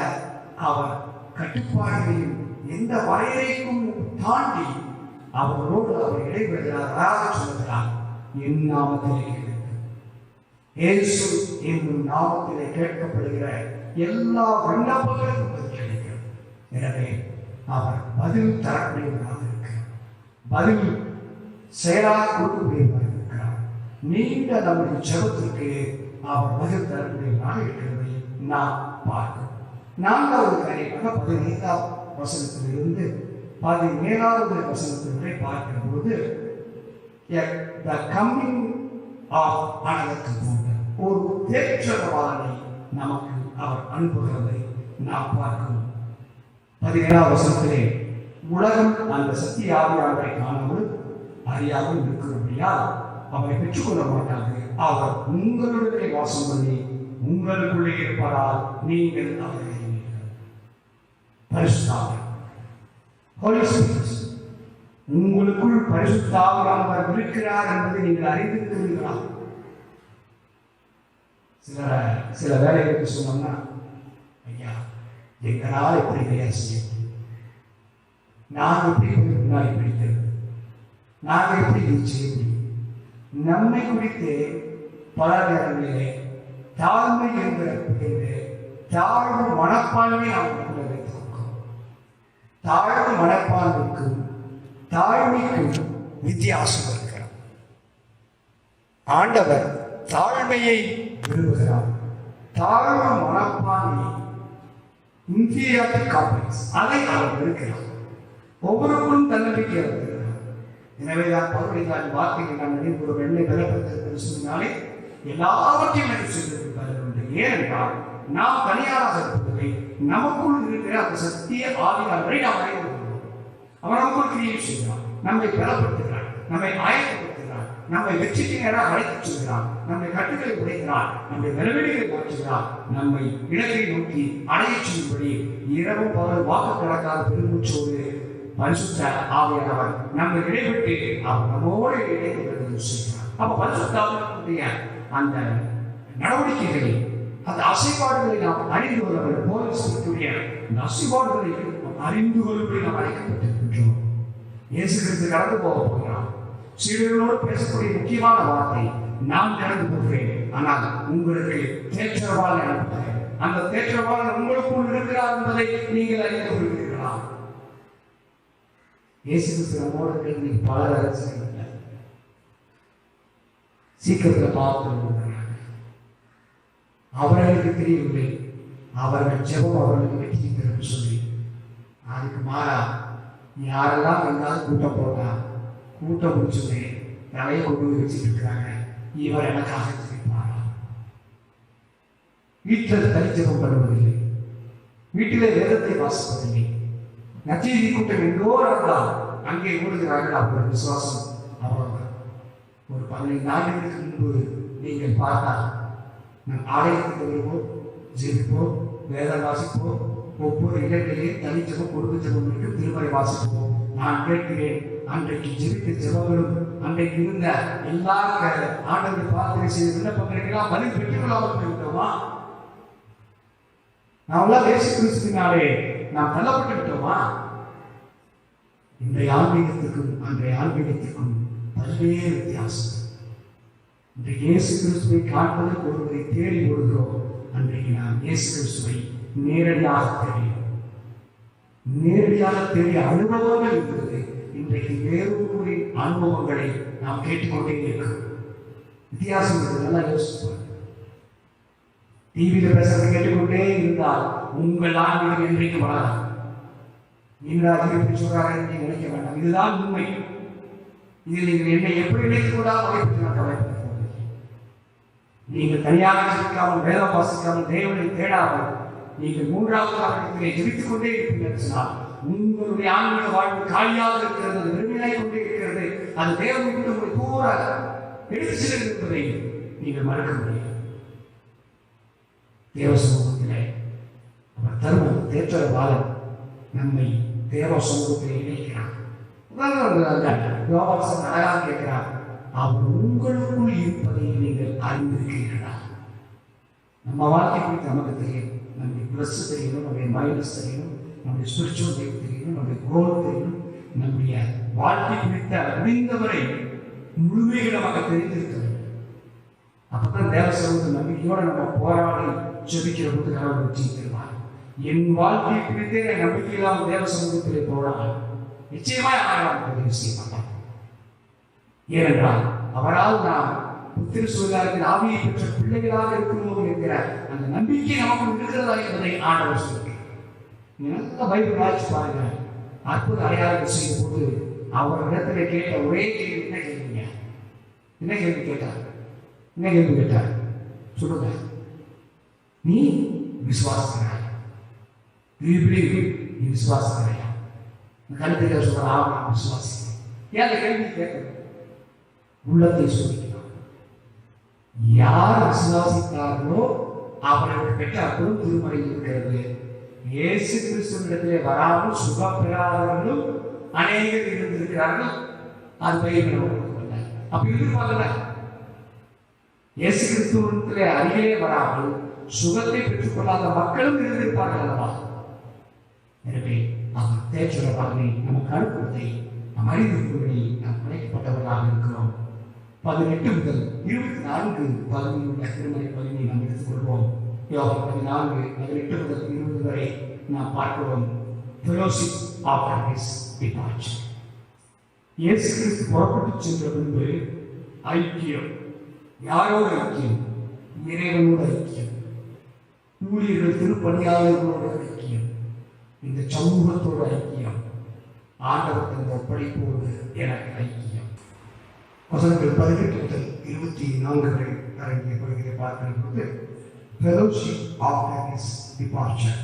அவர் கட்டுப்பாடுகளையும் எந்த வரையறைக்கும் தாண்டி அவரோடு அவர் இடைபெறுகிறாராக சொல்கிறார். என் நாமத்திலே கேட்க, இயேசு என்னும் நாமத்திலே கேட்கப்படுகிற எல்லா விண்ணப்பங்களுக்கும் பதில் கிடைக்கிறது. எனவே அவர் பதில் தரக்கூடியவராக இருக்கிறார், பதில் செயலாக கொடுக்கக்கூடியவராக இருக்கிறார். நீண்ட நம்முடைய ஜெபத்திற்கு அவர் பதில் தரக்கூடியவராக இருக்கிறதை நாம் பார்க்கிறோம். 4வது காரியமாக 15ஆம் வசனத்திலிருந்து 17வது வசனத்தின் வரை பார்க்கிற போது the coming of another comforter, ஒரு தேற்றரவாளனை நமக்கு அவர் அனுப்புகிறதை நாம் பார்க்கிறோம். 17ஆம் வசனத்திலே, உலகம் அந்த சத்திய ஆவியானவரை காணாமல் அறியாமல் இருக்கிறபடியால் அவரை பெற்றுக்கொள்ள மாட்டாங்க. அவர் உங்களுடைய வாசம் பண்ணி உங்களுக்குள்ளே இருப்பதால் நீங்கள் அவரை அறிவீர்கள். பரிசுத்த ஆவி, Holy Spirit, உங்களுக்குள் பரிசுத்த ஆவியானவர் இருக்கிறார் என்பதை நீங்கள் அறிந்திருக்கிறீர்களா? சில வேலைகளுக்கு சொன்னோம்னா, ஐயா எங்களால் எப்படி வேலை செய்ய முடியும், நாங்கள் எப்படி முன்னாடி பிடிக்கிறது, நாங்கள் எப்படி இது செய்ய முடியும்? நம்மை குறித்து பல நேரங்களிலே தாழ்மை என்கிற தாழ்வு மனப்பான்மை நாம் வைத்திருக்கிறோம். தாழ்வு மனப்பான்மைக்கும் தாழ்மைக்கும் வித்தியாசம் இருக்கிறார். ஆண்டவர் தாழ்மையை விரும்புகிறார். தாழ்வு மனப்பான்மை இன்ஃபீரியாரிட்டி காம்ப்ளெக்ஸ் அதை அவர் இருக்கிறார். ஒவ்வொருவரும் தன்னம்பிக்கை இருக்கிறார். எனவேதான் பவுலின் வார்த்தைகள் நாம் நினைவு வெள்ளை பலப்படுத்த சொன்னாலே எல்லாவற்றையும் நினைவு செய்திருக்கிறார். ஏனென்றால் நாம் தனியாராக இருப்பதில்லை, நமக்குள் இருக்கிற அந்த சத்திய ஆவியானவரை நாம் அறிந்து கொள்கிறோம். அவர் நமக்குள் கிரியை செய்கிறார், நம்மை பலப்படுத்துகிறார், நம்மை ஆயத்தப்படுத்துகிறார், நம்மை வெற்றிக்கு நேராக அழைத்துச் செல்கிறார், நம்மை கட்டுகளை உடைக்கிறார், நம்மை நிலவெளிகளை மாற்றுகிறார், நம்மை இலக்கை நோக்கி அடையச் செய்யும்படி இரவும் பகல் வாக்கு கடக்காத பெருமூச்சோடு பரிசுத்த ஆவியானவர் நம்மை இடைவிட்டு அவர் நம்மோடு இடைவெளி செய்கிறார். அப்ப பரிசுத்த ஆவியானவருடைய அந்த நடவடிக்கைகளை, அந்த அசைப்பாடுகளை நாம் அறிந்து கொள்ள போலீசுடைய அந்த அசைப்பாடுகளை அறிந்து கொள்வதை நாம் அழைக்கப்பட்டிருக்கின்றோம். இயேசு கிறிஸ்து கடந்து போக போகிறார். சீடர்களோடு பேசக்கூடிய முக்கியமான வார்த்தை, நான் கடந்து போகிறேன், ஆனால் உங்களுக்கு தேற்றரவாளனை அனுப்புகிறேன். அந்த தேற்றரவாளன் உங்களுக்குள் இருக்கிறார் என்பதை நீங்கள் அறிந்து கொள்கிறீர்களா? இயேசு கிறிஸ்து நம்மோடு இருக்கிறது பல ரகசியங்கள் இல்லை, சீக்கிரத்தில் பார்த்து அவர்களுக்கு தெரியவில்லை. அவர்கள் ஜெபம் அவர்களுக்கு வெற்றி பெறும் சொல்லி, அதுக்கு மாறா யாரெல்லாம் எங்காவது கூட்டம் போட்டா கூட்டம் முடிச்சுமே தலையை கொண்டு போய் வச்சுட்டு இருக்கிறாங்க, இவர் எனக்காக தெரிவிப்பாரா? வீட்டில் தனிஜபம் பண்ணுவதில்லை, வீட்டிலே வேதத்தை வாசிப்பதில்லை. நச்செய்தி கூட்டம் எங்கோ இருந்தால் அங்கே ஓடுகிறார்கள். அவர்கள் விசுவாசம் அவ்வளவுதான். ஒரு 15 ஆண்டுகளுக்கு முன்பு நீங்கள் பார்த்தால் நம் ஆலயத்துக்கு வருவோம், ஜெபிப்போம், வேதம் வாசிப்போம், ஒவ்வொரு இடங்களிலே தனிச்சபம் கொடுக்க ஜபம் இருக்கு, திருமறை வாசிப்போம், நான் கேட்கிறேன், அன்றைக்கு ஜெபித்த ஜெபங்களும் அன்றைக்கு இருந்த எல்லா ஆண்டவரை பிரார்த்தனை செய்த விண்ணப்பங்களுக்கெல்லாம் பதில் பெற்றுக்கொள்ளாமல் போய்விட்டோமா? நாமெல்லாம் இயேசு கிறிஸ்துவினாலே நாம் தள்ளப்பட்டு விட்டோமா? இன்றைய ஆன்மீகத்துக்கும் அன்றைய ஆன்மீகத்துக்கும் பல்வேறு வித்தியாசம். இன்றைக்கு இயேசு கிறிஸ்துவை காண்பதற்கு ஒருவரை தேடி வருகிறோம். அன்றைக்கு நாம் இயேசு கிறிஸ்துவை நேரடியாக தெரியும். நேரடியாக தெரிய அனுபவங்கள் இருக்கிறது. இன்றைக்கு வேறொருவரின் அனுபவங்களை நாம் கேட்டுக்கொண்டே இருக்கிறோம். வித்தியாசம் நல்லா யோசிப்பாங்க. டிவியில பேசுறதை கேட்டுக்கொண்டே இருந்தால் உங்கள் ஆன்மீகம் என்றைக்கு வளராது. நீங்கள் சொல்றாரு நினைக்க வேண்டாம். இதுதான் உண்மை. இதில் நீங்கள் என்னை எப்படி நினைத்துக் கொண்டால் நீங்கள் தனியாக ஜெபிக்காமல், வேதம் வாசிக்காமல், தேவனை தேடாமல் நீங்கள் மூன்றாவது காரணத்திலே ஜெபித்துக் கொண்டே இருப்பீர்கள் சொன்னால் உங்களுடைய ஆன்மீக வாழ்வு காலியாக இருக்கிறது, வெறுமையாய் கொண்டே இருக்கிறது. அது தேவனை விட்டு உங்களை தூர எடுத்து செல்லும் என்பதை நீங்கள் மறக்க முடியாது. தேவ சமூகத்திலே அவர் தருமம் தேற்ற பாலன் நம்மை தேவ சமூகத்திலே இணைக்கிறார். யோகாசன் அழகாக கேட்கிறார், அவர் உங்களுக்குள் இருப்பதை நீங்கள் அறிந்திருக்கிறீர்களா? நம்ம வாழ்க்கை குறித்து நமக்கு தெரியும். நம்முடைய ப்ளஸ் தெரியணும், நம்முடைய மைனஸ் தெரியணும், நம்முடைய ஸ்பிரிச்சுவல் லைஃப் தெரியணும், நம்முடைய கோல் தெரியணும். நம்முடைய வாழ்க்கை குறித்த அறிந்தவரை முழுமைகள் நமக்கு தெரிந்திருக்கிறது. அப்பதான் தேவ சமூக நம்பிக்கையோடு நம்ம போராடி ஜெபிக்கிற போது கடவுள் வெற்றி தருவார். என் வாழ்க்கை குறித்தே நம்பிக்கையில்லாமல் தேவ சமூகத்திலே போராட நிச்சயமாய் ஆராய்ச்சி உதவி செய்ய மாட்டார். ஏனென்றால் அவரால் நாம் புத்திர சுகாதாரத்தின் ஆவியை பெற்ற பிள்ளைகளாக இருக்கிறோம் என்கிற அந்த நம்பிக்கை நமக்கு இருக்கிறதா என்பதை ஆண்டவர் சொல்கிறார். நல்ல பைபிள் வாசிச்சு பாருங்க. அற்புத அடையாளம் செய்யும் போது அவரிடத்துல கேட்ட ஒரே கேள்வி என்ன கேள்விங்க? என்ன கேள்வி கேட்டார்? என்ன கேள்வி கேட்டார்? சொல்லுங்க. நீ விசுவாசிக்கிறாய்? நீ விசுவாசிக்கிறாயா? கருத்துல சொல்ற நான் விசுவாசிக்கிறேன். ஏன் அந்த கேள்வி கேட்கணும்? உள்ளத்தை சோதிக்கிறார். யார் விசுவாசித்தார்களோ அவர்களுக்கு பெற்ற அற்புதம் திருமறை இருக்கிறது. இயேசு கிறிஸ்துவிடத்திலே வராமல் சுகம் பெறாதவர்களும் அநேகர் இருந்திருக்கிறார்கள். அது பயிர் அப்ப எதிர்பார்க்கல. இயேசு கிறிஸ்துவிடத்திலே அருகிலே வராமல் சுகத்தை பெற்றுக் கொள்ளாத மக்களும் இருந்திருப்பார்கள் அல்லவா? எனவே அவர் தேற்றவர்களை நமக்கு அனுப்புவதை நாம் அறிந்திருப்பதை நாம் படைக்கப்பட்டவர்களாக இருக்கிறோம். 18 முதல் 24 பகுதியில் உள்ள திருமறை பகுதியை நாம் எடுத்துக்கொள்வோம். 14 18 முதல் 20 வரை நாம் பார்க்கிறோம். Fellowship after his departure. இயேசு கிறிஸ்து புறப்பட்டு சென்ற பின்பு ஐக்கியம். யாரோட ஐக்கியம்? இறைவனோட ஐக்கியம். ஊழியர்கள் திருப்பணியாளர்களோட ஐக்கியம். இந்த சமூகத்தோட ஐக்கியம். ஆண்டவர் தந்த ஒப்படைப்போடு எனக்கு ஐக்கியம். வசனங்கள் 18 முதல் 24 வரை அடங்கிய பகுதியை பார்க்கிற போது ஃபெலோஷிப் ஆஃப்டர் ஹிஸ் டிபார்ச்சர்,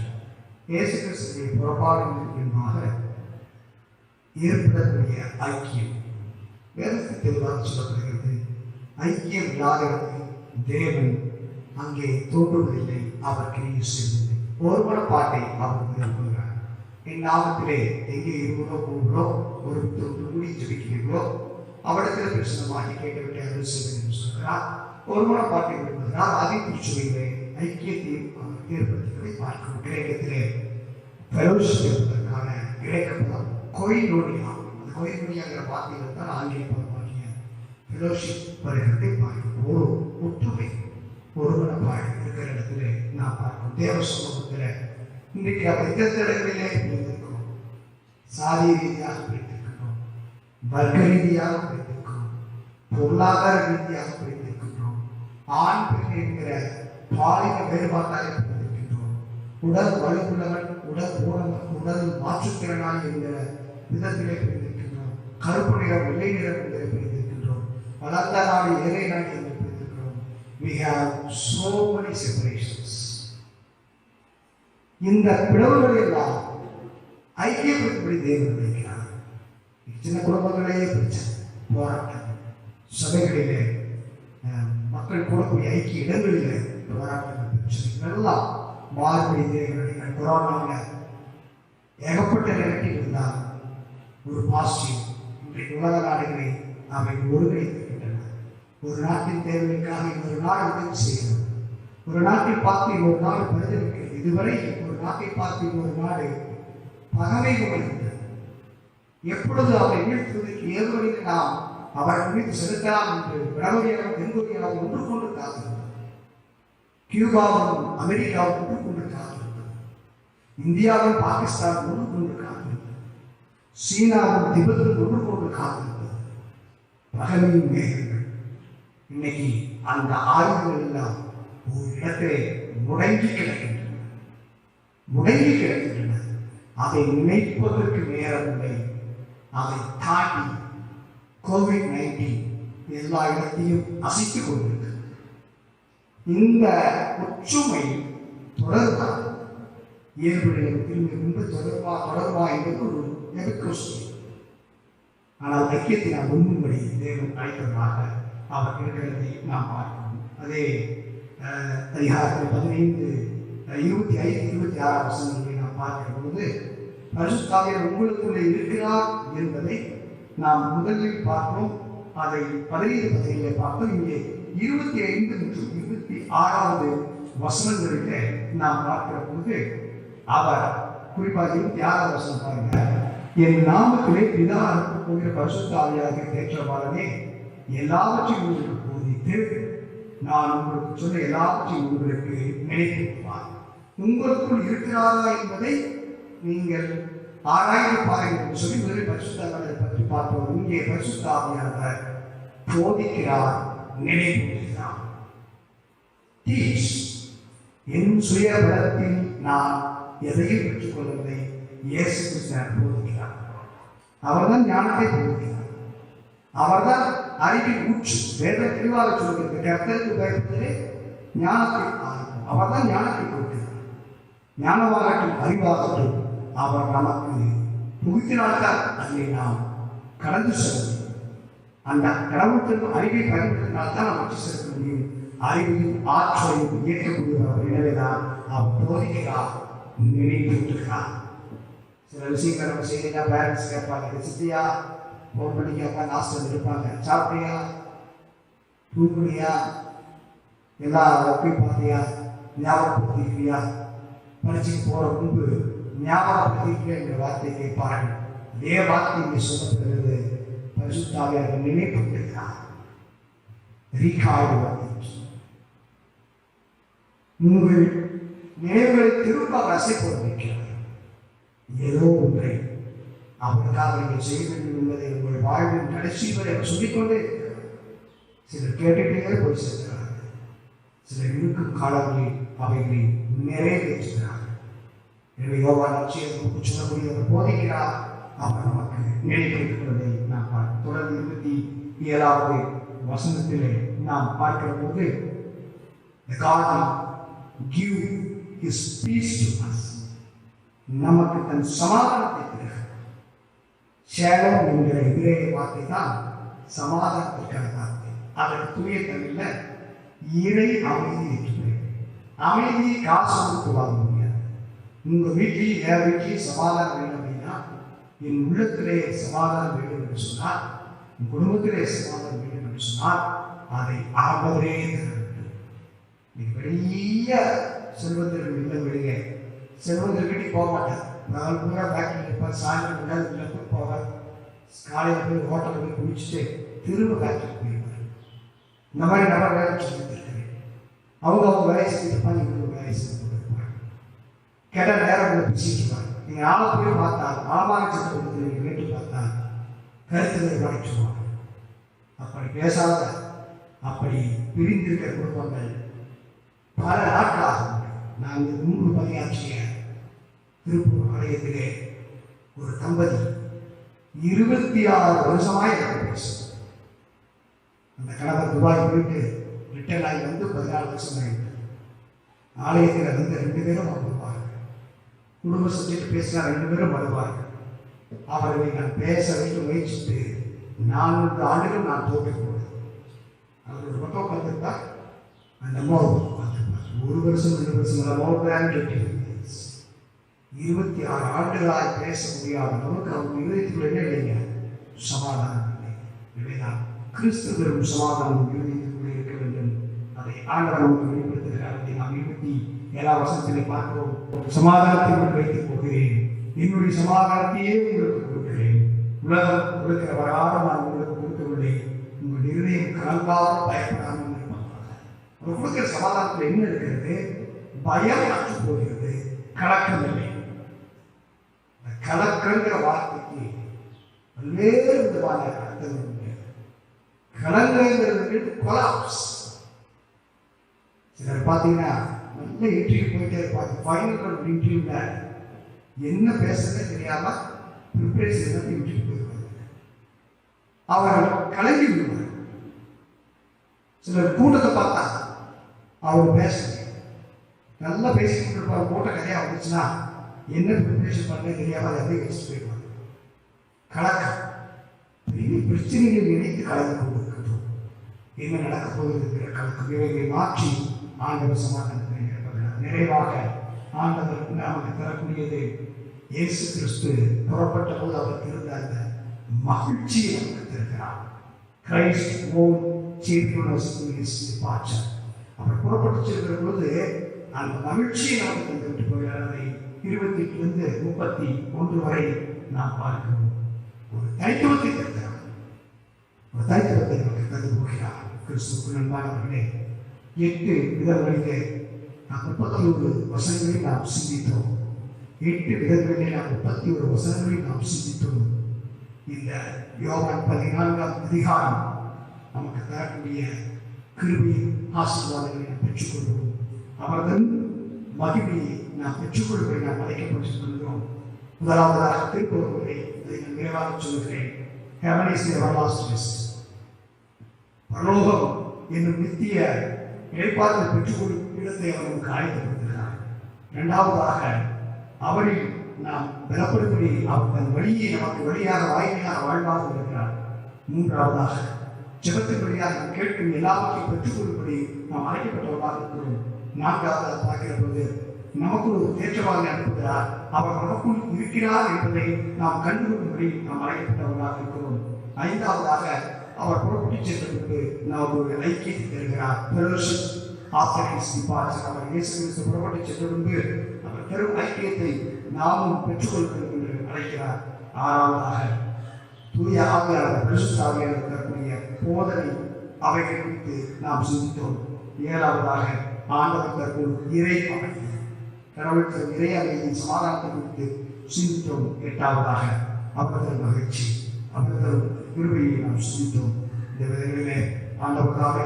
இயேசு கிறிஸ்துவின் புறப்பாடு என்பதாக ஏற்படக்கூடிய ஐக்கியம். வேதத்தில் தெளிவாக சொல்லப்படுகிறது. ஐக்கியம் இல்லாதவர்கள் தேவன் அங்கே தோன்றுவதில்லை, அவர் கிரியை செய்வதில்லை. ஒருமன பாட்டை அவர் விரும்புகிறார். என் நாமத்திலே எங்கே இருவரோ கூடுறோ ஒரு கூடி ஜெபிக்கிறீர்களோ அவரிடத்தில் பிரச்சனமாகி கேட்டுவிட்டு அருள் செய்வது என்று சொல்கிறார். ஒருமன பாட்டை விரும்புகிறார். அதை குறிச்சுவையிலே ஐக்கியத்தை அவர் ஏற்படுத்துவதை பார்க்கிறோம். கிரேக்கத்திலே ஃபெலோஷிப் என்பதற்கான இலக்கணம் கொய்னோனியா. அந்த கொய்னோனியாங்கிற வார்த்தையில் தான் ஆங்கில பதமாகிய ஃபெலோஷிப் வருகிறதை பார்க்கிறோம். ஒரு ஒற்றுமை, ஒருமனப்பாடு இருக்கிற இடத்துல நான் பார்க்கிறோம். தேவ சமூகத்தில் இன்றைக்கு அப்படி இடங்களிலே பிரிந்திருக்கிறோம். சாதி ரீதியாக பிரிந்திருக்கிறோம், வர்க்க ரீதியாக பிரிந்திருக்கிறோம், பொருளாதார ரீதியாக பிரிந்திருக்கின்றோம், ஆண் பெண் என்கிற பாலின வேறுபாட்டாக பிரிந்திருக்கின்றோம், உடல் வலுவுள்ளவன் உடல் ஊனவன் உடல் மாற்றுத்திறனாய் என்கிற விதத்திலே பிரிந்திருக்கின்றோம், கருப்பு நிறம் வெள்ளை நிறம் என்கிற பிரிந்திருக்கின்றோம், வளர்ந்த நாடு ஏழை நாடு என்று பிரிந்திருக்கிறோம். We have so many separations. இந்த பிளவுகளை எல்லாம் ஐக்கியப்படுத்தபடி தேவன் நினைக்கிறார். சின்ன குடும்பங்களே பிரச்சனை, போராட்டம், சபைகளிலே மக்கள் கூடக்கூடிய ஐக்கிய இடங்களிலே போராட்டங்கள், பிரச்சனைகள் எல்லாம் மாறுபடி தேவனுடைய கொரோனாவில் ஏகப்பட்ட நிகழ்ச்சி இருந்தால் ஒரு பாசிட்டிவ் இன்றைக்கு உலக நாடுகளை அவை ஒருங்கிணைத்திருக்கின்றன. ஒரு நாட்டின் தேவைக்காக இன்னொரு நாடு உதவி செய்கிறது. ஒரு நாட்டை பார்த்து இன்னொரு நாடு பரிதவிக்கிறது. இதுவரை ஒரு நாட்டை பார்த்து இன்னொரு நாடு பகமை கொண்டிருந்தது. எப்பொழுது அவரை வீழ்த்துவதற்கு ஏதுவரையில் நாம் அவர்கள் மீது செலுத்தலாம் என்று வடகொரியாவும் தென்கொரியாவும் ஒன்று கொண்டு காத்திருந்தது. கியூபாவும் அமெரிக்காவும் ஒன்று கொண்டு காத்திருந்தது. இந்தியாவும் பாகிஸ்தான் ஒன்று கொண்டு காத்திருந்தது. சீனாவும் திபெத்தும் ஒன்று கொண்டு காத்திருந்தது. பகமையும் மேகங்கள் இன்னைக்கு அந்த ஆயுதங்கள் எல்லாம் ஒரு இடத்திலே முடங்கி கிடக்கின்றன. அதை நினைப்பதற்கு நேரம் இல்லை. அதை தாண்டி COVID-19 எல்லா இடத்தையும் அசைத்துக் கொண்டிருக்கு. இந்த ஒற்றுமை தொடர்பா இயல்புடைய தொடர்பா என்பது ஒரு நெருக்கோஸ்டி. ஆனால் ஐக்கியத்தை நாம் உண்மைப்படி தேவன் அழைத்ததாக அவர் இருக்கிறதை நாம் பார்க்கிறோம். அதே அதிகாரத்தில் 15, 25, 26 வசனங்களை நாம் பார்க்கிற பொழுது பரிசுத்த ஆவியானவர் உங்களுக்குள்ளே இருக்கிறார் என்பதை நாம் முதலில் பார்த்தோம். அதை 17 பார்த்தோம். இங்கே 25 மற்றும் 26வது வசனங்களிலே நாம் பார்க்கிற பொழுது அவர் குறிப்பாக 26வது வசனம் பாருங்க. என் நாமத்திலே பிதா அனுப்ப போகிற பரிசுத்த ஆவியாகிய தேற்றவாளனே எல்லாவற்றையும் உங்களுக்கு போதித்து நான் உங்களுக்கு சொன்ன எல்லாவற்றையும் உங்களுக்கு நினைவுறுத்துவார். உங்களுக்குள் இருக்கிறாரா என்பதை நீங்கள் ஆராய்ந்து பாருங்கள் என்று சொல்லி முதலில் பரிசுத்த ஆவியானவரை பற்றி பார்ப்போம். இங்கே பரிசுத்த ஆவியானவர் போதிக்கிறார், நினைவுறுத்துகிறார். என் சுய பலத்தில் நான் எதையும் பெற்றுக் கொள்ளவில்லை. இயேசு கிறிஸ்து போதிக்கிறார். அவர்தான் ஞானத்தை போதிக்கிறார். அவர்தான் அறிவின் ஊற்று. வேதம் தெளிவாக சொல்கிறது, கர்த்தருக்கு பயப்பதிலே ஞானத்தை ஆகும். அவர்தான் ஞானத்தை கொடுக்கிறார். ஞானமாகட்டும் அறிவாகட்டும் அவர் நமக்கு புகுத்தினால்தான் அதை நாம் கடந்து செல்ல முடியும். அந்த கடவுளுக்கு அறிவை பயன்படுத்தினால்தான் நாம் வச்சு செலுத்த முடியும். அறிவையும் ஆற்றலையும் இயக்கக்கூடியவர். எனவேதான் அவர் போதிக்கிறார், நினைவுறுத்துகிறார். சில விஷயங்கள் நம்ம செய்யறீங்க. பேரண்ட்ஸ் கேட்பாங்க, சித்தியா ஃபோன் பண்ணி கேட்பாங்க, ஹாஸ்டல் இருப்பாங்க, சாப்பிட்டியா, தூங்குறியா, எல்லா ஒர்க்கையும் பார்த்தியா, ஞாபகப்படுத்திக்கிறியா, பரீட்சைக்கு போகிற முன்பு ஞாபகப்படுத்திக்கிறியா என்ற வார்த்தையை கேட்பார்கள். அதே வார்த்தை இங்கே சொல்லப்படுகிறது. பரிசுத்த ஆவியானவர் நினைவுறுத்துகிறார். உங்கள் நினைவுகளை திரும்ப ரசிப்போர் வைக்கிறார். ஏதோ ஒன்றை அவருக்காக நீங்கள் செய்ய வேண்டும் என்பதை உங்கள் வாழ்வின் கடைசி வரை அவர் சொல்லிக்கொண்டே இருக்கிறார். சிலர் கேட்டுக்கிட்டே போய் சேர்க்கிறார்கள். சிலர் இருக்கும் காலங்களில் அவைகளை நிறைவேற்றுகிறார்கள். எனவே யோவான் நற்செய்தியை சொல்லக்கூடிய அவர் போதிக்கிறார். அவர் நமக்கு நினைத்திருக்கிறதை நாம் பார்க்கிறோம். தொடர்ந்து 27வது வசனத்திலே நாம் பார்க்கிற போது God give his peace to us. நமக்கு தன் சமாதானத்தை தருகிறார். ஷேலம் என்கிற எபிரேய வார்த்தை தான் சமாதானத்திற்கான வார்த்தை. அதற்கு தூய தமிழில் இறை அமைதி என்று. அமைதியை காசு கொடுத்து வாங்க முடியாது. உங்கள் வீட்டில் என் வீட்டில் சமாதானம் வேண்டும் அப்படின்னா, என் உள்ளத்திலே சமாதானம் வேண்டும் என்று சொன்னால், என் குடும்பத்திலே சமாதானம் வேண்டும் என்று சொன்னால், அதை ஆண்டவரே தர வேண்டும். பெரிய செல்வந்தர்கள் இல்லங்களிலே செல்வந்தர் வீட்டுக்கு போக மாட்டார். நாலு பூரா பேக்கில் இருப்பார். சாயந்தரம் விடாது போவார். காலையில் போய் ஹோட்டலில் போய் குடிச்சுட்டு திரும்ப பேக்கில் போயிருப்பார். இந்த மாதிரி நபர் வேலை சொல்லியிருக்கிறேன். அவங்க வேலையை செஞ்சுருப்பாங்க, இவங்க வேலையை செஞ்சு இருப்பாங்க. கேட்டால் நேரம் பேசிட்டு இருப்பாங்க. நீங்கள் ஆளை போய் பார்த்தால், ஆமான சட்டத்தில் நீங்கள் கேட்டு பார்த்தால் கருத்துக்களை வளைச்சுவாங்க. அப்படி பேசாத, அப்படி பிரிந்திருக்கிற குடும்பங்கள் பல நாட்களாக. நான் 3 பணியாற்றிய திருப்பூர் ஆலயத்திலே ஒரு தம்பதி 26 வருஷமாய் எனக்கு பேசும். அந்த கணவர் துபாய் போயிட்டு ரிட்டர்ன் ஆகி வந்து 14 வருஷம் ஆகிட்டு ஆலயத்தில் வந்து 2 பேரும் வருவார்கள். குடும்ப சப்ஜெக்ட் பேசினா 2 பேரும் வருவார்கள். அவர்களை நான் பேச வைத்து முயற்சித்து 4 ஆண்டுகள் நான் தோற்று போனேன். அவர் ஒரு பக்கம் உட்காந்துருந்தா அந்த அம்மா உட்காந்துருப்பார். 1 வருஷம் 2 வருஷம் மோர் தேன் 20 years. 26 ஆண்டுகளாய் பேச முடியாத அளவுக்கு அவங்க இருதயத்தில் என்ன இல்லைங்க? சமாதானம் இல்லை. இல்லைதான் கிறிஸ்து தரும் சமாதானம் இருதயத்துக்குள்ளே இருக்க வேண்டும். அதை ஆண்டவர் நமக்கு வெளிப்படுத்துகிறார். அதை நாம் 27 வசனத்திலே பார்க்கிறோம். சமாதானத்தை வைத்துக் கொள்கிறேன், என்னுடைய சமாதானத்தையே உங்களுக்கு கொடுக்கிறேன். உலகம் கொடுக்கிற வராத நான் உங்களுக்கு கொடுக்கவில்லை. உங்கள் இருதயம் கலங்காத பயப்படாமல் இருப்பாங்க. அவர் கொடுக்கிற சமாதானத்தில் என்ன இருக்கிறது? பயம் அற்று போகிறது, கலக்கம் இல்லை. கலக்கங்கிற வார்த்தைக்கு பல்வேறு விதமான அர்த்தங்கள் உண்டு. கலங்கிறது கொலாப்ஸ். சிலர் பார்த்தீங்கன்னா நல்ல இன்டர்வியூ போயிட்டே இருப்பாங்க. ஃபைனல் இன்டர்வியூல என்ன பேசுறதே தெரியாம ப்ரிப்பரேஷன் இன்டர்வியூ போயிருப்பாங்க. அவர்கள் கலங்கி விடுவார். சிலர் கூட்டத்தை பார்த்தா அவர் பேசுறேன் நல்லா பேசிக்கிட்டு இருப்பார். கூட்ட கதையா வந்துச்சுன்னா என்ன ப்ரிப்பரேஷன் பண்ண தெரியாம அதை அப்படியே வச்சுட்டு போயிடுவாங்க. கலக்கம், பெரிய பிரச்சனைகளை நினைத்து கலந்து கொண்டிருக்கிறோம். என்ன நடக்க போகிறது கலக்கம். இவைகளை மாற்றி ஆண்டவர் சமாதானத்தை நிறைவாக ஆண்டவர் நமக்கு தரக்கூடியது. இயேசு கிறிஸ்து புறப்பட்ட போது அவருக்கு இருந்த அந்த மகிழ்ச்சியை நமக்கு தருகிறார். Christ own cheerfulness in his departure. அவர் புறப்பட்டு செல்கிற பொழுது அந்த மகிழ்ச்சியை நமக்கு தந்துவிட்டு போகிறார். அதை 28 31 வரை நாம் பார்க்கிறோம். ஒரு தனித்துவத்தை தருகிறார். ஒரு தனித்துவத்தை நமக்கு தந்து போகிறார். கிறிஸ்துவுக்கு நண்பானவர்களே, 8 விதங்களிலே நாம் 31 வசனங்களை நாம் சிந்தித்தோம். 8 விதங்களிலே நாம் 31 வசனங்களை நாம் சிந்தித்தோம். இந்த யோவான் 14ஆம் அதிகாரம் நமக்கு தரக்கூடிய கிருபையின் ஆசீர்வாதங்களை நாம் பெற்றுக்கொள்வோம். அவர்தன் மகிமையை நாம் பெற்றுக்கொள்வதை நாம் அழைக்கப்பட்டிருக்கிறோம். முதலாவதாக திருக்குறளை இதை நான் விரைவாக சொல்கிறேன். Heaven is the everlasting rest. பரலோகம் என்னும் நித்திய இளைப்பாறுதலை பெற்றுக்கொள்ளும் இடத்தை அவர் நமக்கு ஆயத்தப்படுத்துகிறார். இரண்டாவதாக அவரில் நாம் பலப்படும்படி அவர் வழியை நமக்கு வழியாக வாய்மையாக வாழ்வாக இருக்கிறார். மூன்றாவதாக ஜெபத்தின் வழியாக நாம் கேட்கும் எல்லாவற்றையும் பெற்றுக்கொள்ளும்படி நாம் அழைக்கப்பட்டவர்களாக இருக்கிறோம். நான்காவதாக பார்க்கிற போது நமக்குள் ஒரு தேற்றவாளை அனுப்புகிறார். அவர் நமக்குள் இருக்கிறார் என்பதை நாம் கண்டுகொள்ளும்படி நாம் அழைக்கப்பட்டவர்களாக இருக்கிறோம். ஐந்தாவதாக அவர் புறப்பட்டு சென்ற பின்பு நாம் ஒரு ஐக்கியத்தை தருகிறார். Fellowship after his departure. அவர் இயேசு கிறிஸ்து புறப்பட்டு சென்ற பின்பு அவர் தரும் ஐக்கியத்தை நாமும் பெற்றுக்கொள்ள வேண்டும் என்று அழைக்கிறார். ஆறாவதாக தூய ஆவியாளர் பரிசுத்த ஆவியாளர் தரக்கூடிய போதனை அவைகள் குறித்து நாம் சிந்தித்தோம். ஏழாவதாக ஆண்டவர் தற்போது இறை அமைதி கடவுளுக்கு இறை அமைதியின் சமாதானத்தை குறித்து சிந்தித்தோம். எட்டாவதாக அவர்கள் மகிழ்ச்சி அவர்கள் கிருபையை நாம் சிந்தித்தோம். இந்த விதங்களிலே ஆண்டவராக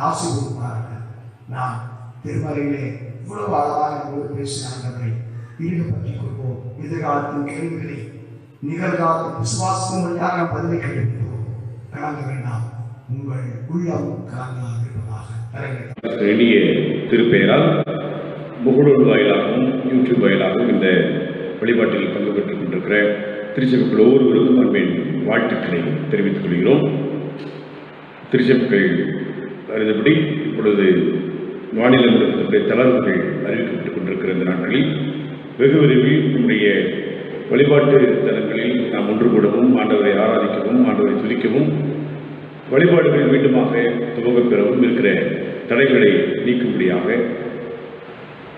ஆசீர்வதிப்பார்கள். நான் திருமலையிலே இவ்வளவு அழகாக பேசின ஆண்டவரை ஈடுபற்றிக் கொள்வோம். எதிர்காலத்தின் கேள்விகளை நிகழ்காலத்தின் விசுவாசத்தின் வழியாக நாம் பதிலை கண்டுபிடிப்போம். கலங்க வேண்டாம், உங்கள் உள்ளம் கலங்காக இருப்பதாக. எளிய திருப்பெயரால் முகநூல் வாயிலாகவும் யூடியூப் வாயிலாகவும் இந்த வழிபாட்டில் பங்கு பெற்றுக் கொண்டிருக்கிற திருச்சபைகள் ஒவ்வொருவருக்கும் அன்பின் வாழ்த்துக்களை தெரிவித்துக் கொள்கிறோம். திருச்சபைகள் அறிந்தபடி இப்பொழுது மாநில முழுவதுடைய தளர்வுகள் அறிவிக்கப்பட்டுக் கொண்டிருக்கிற இந்த நாட்களில் வெகு விரைவில் நம்முடைய வழிபாட்டு தலங்களில் நாம் ஒன்று கூடவும் ஆண்டவரை ஆராதிக்கவும் ஆண்டவரை துதிக்கவும் வழிபாடுகள் மீண்டுமாக துவங்கப் பெறவும் இருக்கிற தடைகளை நீக்கும்படியாக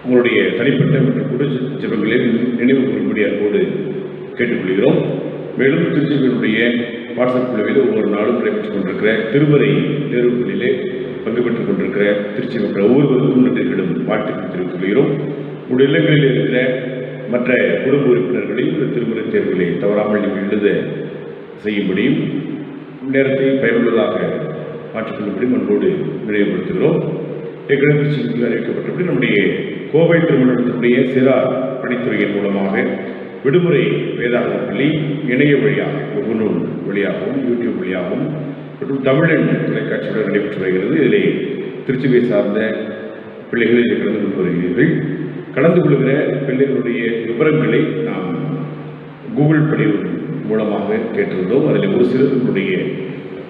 உங்களுடைய தனிப்பட்ட மற்றும் குழு ஜெபங்களில் நினைவு கூறும்படி அன்போடு கேட்டுக்கொள்கிறோம். மேலும் திருச்சபையினுடைய வாட்ஸ்அப் குழுவில் ஒவ்வொரு நாளும் நடைபெற்றுக் கொண்டிருக்கிற திருமறை தேர்வுகளிலே பங்கு பெற்றுக் கொண்டிருக்கிற திருச்சபை ஒவ்வொருவருக்கும் நன்றிகளும் வாழ்த்துக்கள் தெரிவித்துக் கொள்கிறோம். உங்களுடைய இல்லங்களில் இருக்கிற மற்ற குடும்ப உறுப்பினர்களையும் திருமறை தேர்வுகளை தவறாமல் நீங்கள் எழுத செய்யும்படியும் நேரத்தை பயனுள்ளதாக மாற்றிக்கொள்ளும்படியும் அன்போடு நினைவுபடுத்துகிறோம். ஏற்கனவே திருச்சியில் அறிவிக்கப்பட்டபடி நம்முடைய கோவை திருமணத்தினுடைய சிறார் பணித்துறையின் மூலமாக விடுமுறை வேதாகம பள்ளி இணைய வழியாக முகநூல் வழியாகவும் யூடியூப் வழியாகவும் மற்றும் தமிழன் தொலைக்காட்சியுடன் நடைபெற்று வருகிறது. இதிலே திருச்சியை சார்ந்த பிள்ளைகள் கலந்து கொண்டு வருகிறீர்கள். கலந்து கொள்கிற பிள்ளைகளுடைய விவரங்களை நாம் கூகுள் பதிவு மூலமாக கேட்டிருந்தோம். அதில் ஒரு சிலருடைய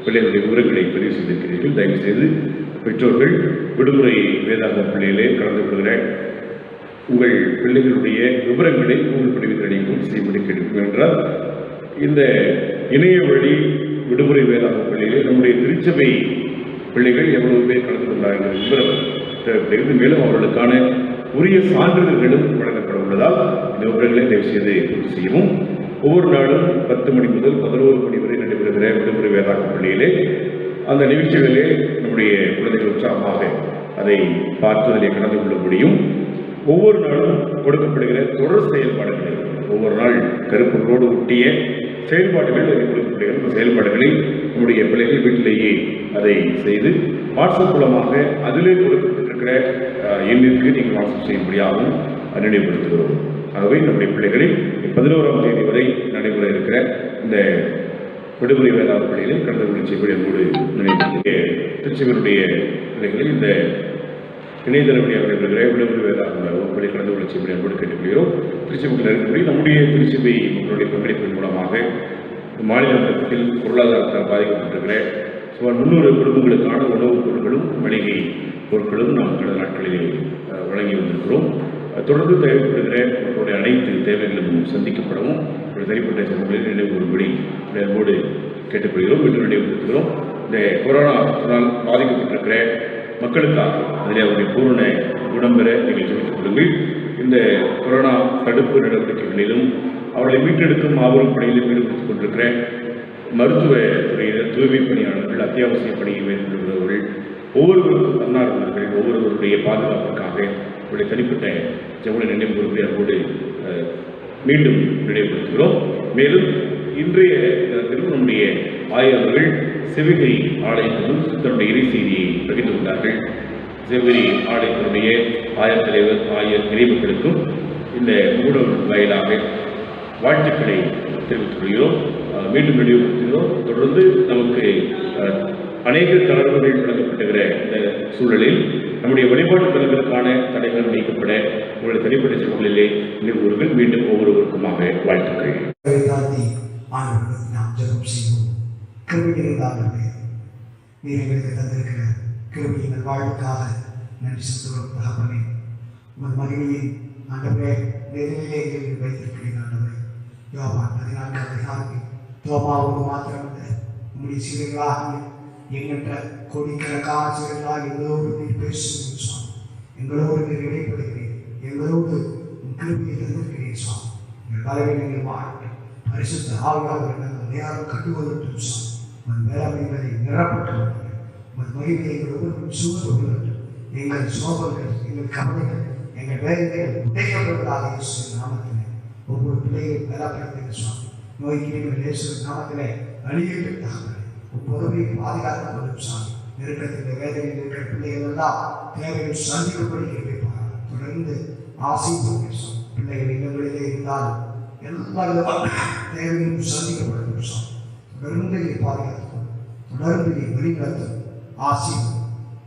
பிள்ளைகளுடைய விவரங்களை பதிவு செய்திருக்கிறீர்கள். தயவு செய்து பெற்றோர்கள் விடுமுறை வேதாகம பள்ளியிலே கலந்து கொள்கிற உங்கள் பிள்ளைகளுடைய விவரங்களை கூகுள் படிவத்தில் அடிக்கும் செய்யும்படி கேட்கும். என்றால் இந்த இணைய வழி விடுமுறை வேதாக பள்ளியிலே நம்முடைய திருச்சபை பிள்ளைகள் எவ்வளவு பேர் கலந்து கொண்டார்கள் விவரம் தேவைப்படுகிறது. மேலும் அவர்களுக்கான உரிய சான்றிதழ்களும் வழங்கப்பட உள்ளதால் இந்த விவரங்களை தயவு செய்து பூர்த்தி செய்யவும். ஒவ்வொரு நாளும் 10 மணி முதல் 11 மணி வரை நடைபெறுகிற விடுமுறை வேதாக பள்ளியிலே அந்த நிகழ்ச்சிகளிலே நம்முடைய குழந்தைகள் உற்சாகமாக அதை பார்த்து அதிலே கலந்து கொள்ள முடியும். ஒவ்வொரு நாளும் கொடுக்கப்படுகிற தொடர் செயல்பாடுகளை ஒவ்வொரு நாள் கருப்பொருளோடு ஒட்டிய செயல்பாடுகள் அதை கொடுக்கப்படுகிற அந்த செயல்பாடுகளை நம்முடைய பிள்ளைகள் வீட்டிலேயே அதை செய்து வாட்ஸ்அப் மூலமாக அதிலே கொடுக்கப்பட்டிருக்கிற எண்ணிற்கு நீங்கள் வாட்ஸ்அப் செய்யும்படியாகவும் நினைவுபடுத்துகிறோம். ஆகவே நம்முடைய பிள்ளைகளை 11ஆம் தேதி வரை நடைபெற இருக்கிற இந்த விடுமுறை வேதாந்த பள்ளியிலே கடந்த நிகழ்ச்சிப்படி அன்போடு நினைவு திருச்சிவனுடைய பிள்ளைகளை இந்த இணையதள வழியாக நடைபெறுகிற விடுமுறை வேதாந்த வகுப்படி கடந்த நிகழ்ச்சிப்படி அன்போடு கேட்டுக்கொள்கிறோம். திருச்சிபுரியில் இருக்கக்கூடிய நம்முடைய திருச்சிபை மக்களுடைய பங்களிப்பின் மூலமாக மாநில மட்டத்தில் பொருளாதாரத்தால் பாதிக்கப்பட்டிருக்கிற சுமார் 300 குடும்பங்களுக்கான உணவுப் பொருட்களும் மளிகை பொருட்களும் நாம் கடந்த நாட்களிலே வழங்கி வந்திருக்கிறோம். தொடர்ந்து தேவைப்படுகிற மக்களுடைய அனைத்து தேவைகளும் சந்திக்கப்படவும் தனிப்பட்ட சமூகங்களில் நினைவுபடி அன்போடு கேட்டுக்கொள்கிறோம். மீண்டும் நினைவுபடுத்துகிறோம். இந்த கொரோனாவினால் பாதிக்கப்பட்டிருக்கிற மக்களுக்காக அதில் அவருடைய பூரண குணம் பெற நீங்கள் சொல்லிக் கொள்ளுங்கள். இந்த கொரோனா தடுப்பு நடவடிக்கைகளிலும் அவர்களை மீட்டெடுக்கும் மாபெரும் பணியிலும் ஈடுபடுத்திக் கொண்டிருக்கிற மருத்துவ துறையினர், தூய்மை பணியாளர்கள், அத்தியாவசிய பணியை மேற்கொள்கிறவர்கள் ஒவ்வொருவருக்கும் தன்னார்வலர்கள் ஒவ்வொருவருடைய பாதுகாப்புக்காக அவருடைய தனிப்பட்ட ஜவுளி நினைவு குறிப்பை அன்போடு மீண்டும் நினைவுபடுத்துகிறோம். மேலும் இன்றைய தினத்திலும் நம்முடைய ஆயர்கள் சிவகிரி ஆலயத்திலும் தன்னுடைய இறை செய்தியை பகிர்ந்து கொண்டார்கள். சிவகிரி ஆலயத்தினுடைய ஆயர் தலைவர், ஆயர் இறைமக்களுக்கும் இந்த ஊடக வாயிலாக வாழ்த்துக்களை தெரிவித்துக் கொள்கிறோம். மீண்டும் நினைவுபடுத்துகிறோம். தொடர்ந்து நமக்கு அநேக தளர்வுகள் வழங்கப்பட்டுகிற இந்த சூழலில் நம்முடைய வழிபாட்டு தலங்களுக்கான தடைகள் நீக்கப்பட உங்களுடைய தனிப்பட்ட சூழலிலே நிறுவனங்கள் மீண்டும் ஒவ்வொருவருக்குமாக வாழ்த்துக்கள். நாம் ஜெபம் செய்வோம். கிருபையினாலே நீர் எங்களுக்கு தந்திருக்கிற கிருபையின் வாழ்வுக்காக நன்றி செலுத்துகிறோம். தகப்பனே, உமது மகிமையை ஆண்டவரே நெருங்கிலே எங்களுக்கு வைத்திருக்கிறேன். ஆண்டவரே, யோவான் 14 அதிகாரத்தில் தோமாவோடு மாத்திரமல்ல உங்களுடைய சீடர்களாக எங்கிட்ட கொடிக்கணக்கான சீடர்களாக எங்களோடு நீர் பேசுகிறேன் சுவாமி. எங்களோடு நீர் இடைப்படுகிறேன். எங்களோடு கிருபையை தந்திருக்கிறேன் சுவாமி. எங்கள் பலவீனங்கள் மாறட்டும். பரிசுத்த ஆவியாளர்கள் நாங்கள் நேரம் கட்டுவதற்கும் சுவாமி. உன் வேளாண்மைகளை நிரப்பட்டு உன் மகிமை எங்கள் ஒவ்வொருவரும் சூழ்ந்து கொள்ளட்டும். எங்கள் சோபங்கள், எங்கள் கவலைகள், எங்கள் வேலைகள் உடைக்கப்படுவதாக நாமத்திலே ஒவ்வொரு பிள்ளைகளும் வேலைப்படுத்த சுவாமி. நோய்க்கு இயேசுவின் நாமத்திலே அழியப்பட்டார்கள். ஒவ்வொருவரையும் பாதுகாத்துக் கொள்ளும் சாமி. நெருக்கத்தில் வேதனையில் இருக்கிற பிள்ளைகள் எல்லாம் தேவையில் சந்திக்கப்படி கேட்பார்கள். தொடர்ந்து ஆசைப்படுகிற சாமி. பிள்ளைகள் இல்லங்களிலே இருந்தாலும் எல்லா விதமான தேவையும் சந்திக்கப்படும் சாமி. தொடர்ந்து பாதுகாத்துக் கொள்ளும். தொடர்ந்து வழிநடத்தும் ஆசையும்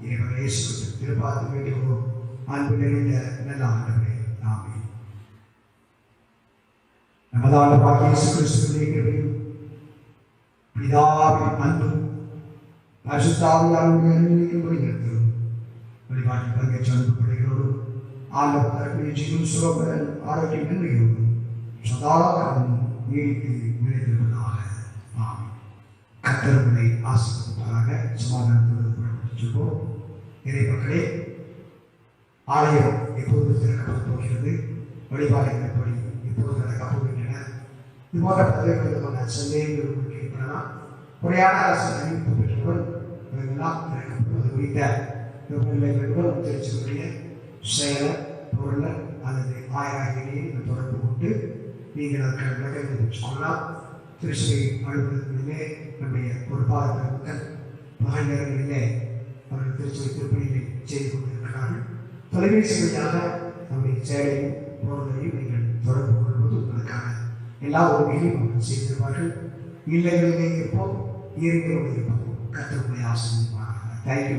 இறைவன் இயேசு திருப்பார்த்து வேண்டியோம். அன்பு நிறைந்த நல்ல ஆண்டவரே, ஆமென். நமதான இயேசு கிறிஸ்துவின் கிருபையும் பிதாவின் அன்பும் பரிசுத்த ஆவியானவருடைய அன்பையும் வழிநடத்தும் வழிபாட்டில் பங்கேற்று அனுப்பப்படுகிறோம். ஆண்டவர் தரக்கூடிய ஜீவன் சுரபரன் ஆரோக்கியம் நன்மையோடும் சதாகாலமும் நீடித்து நிலைத்திருப்பதாக. ஆமென். கர்த்தர்களை ஆசீர்வதிப்பாராக. சமாதானத்தோடு புறப்பட்டுப் இறை மக்களே, ஆலயம் எப்போது திறக்கப்பட போகிறது, வழிபாடுகள் இப்போது நடக்கப் போகின்றன. இது போன்ற பல்வேறு விதமான சந்தேகங்கள் உங்களுக்கு ஏற்படலாம். முறையான அரசு அறிவிப்பு பெற்றவுடன் இவையெல்லாம் திறக்கப்படுவது குறித்த விவரங்களுடன் திருச்சியுடைய செயலர், பொருளர் அல்லது ஆயராகியை தொடர்பு கொண்டு நீங்கள் அதற்கான விளக்கத்தை பெற்றுக்கொள்ளலாம். திருச்சியை அலுவலகங்களிலே நம்முடைய பொறுப்பாளர் மக்கள் பகல் நேரங்களிலே அவர்கள் திருச்சியை திருப்பணிகளை செய்து கொண்டிருக்கிறார்கள். தொலைபேசி வழியாக நம்முடைய செயலையும் பொருளையும் நீங்கள் தொடர்பு கொள்வது உங்களுக்கான எல்லா உதவிகளையும் அவர்கள் செய்திருப்பார்கள். இல்லங்களிலே இருப்போம், இயற்கையோடு இருப்போம். கர்த்தருடைய ஆசீர்வாதமாக. தேங்க்யூ.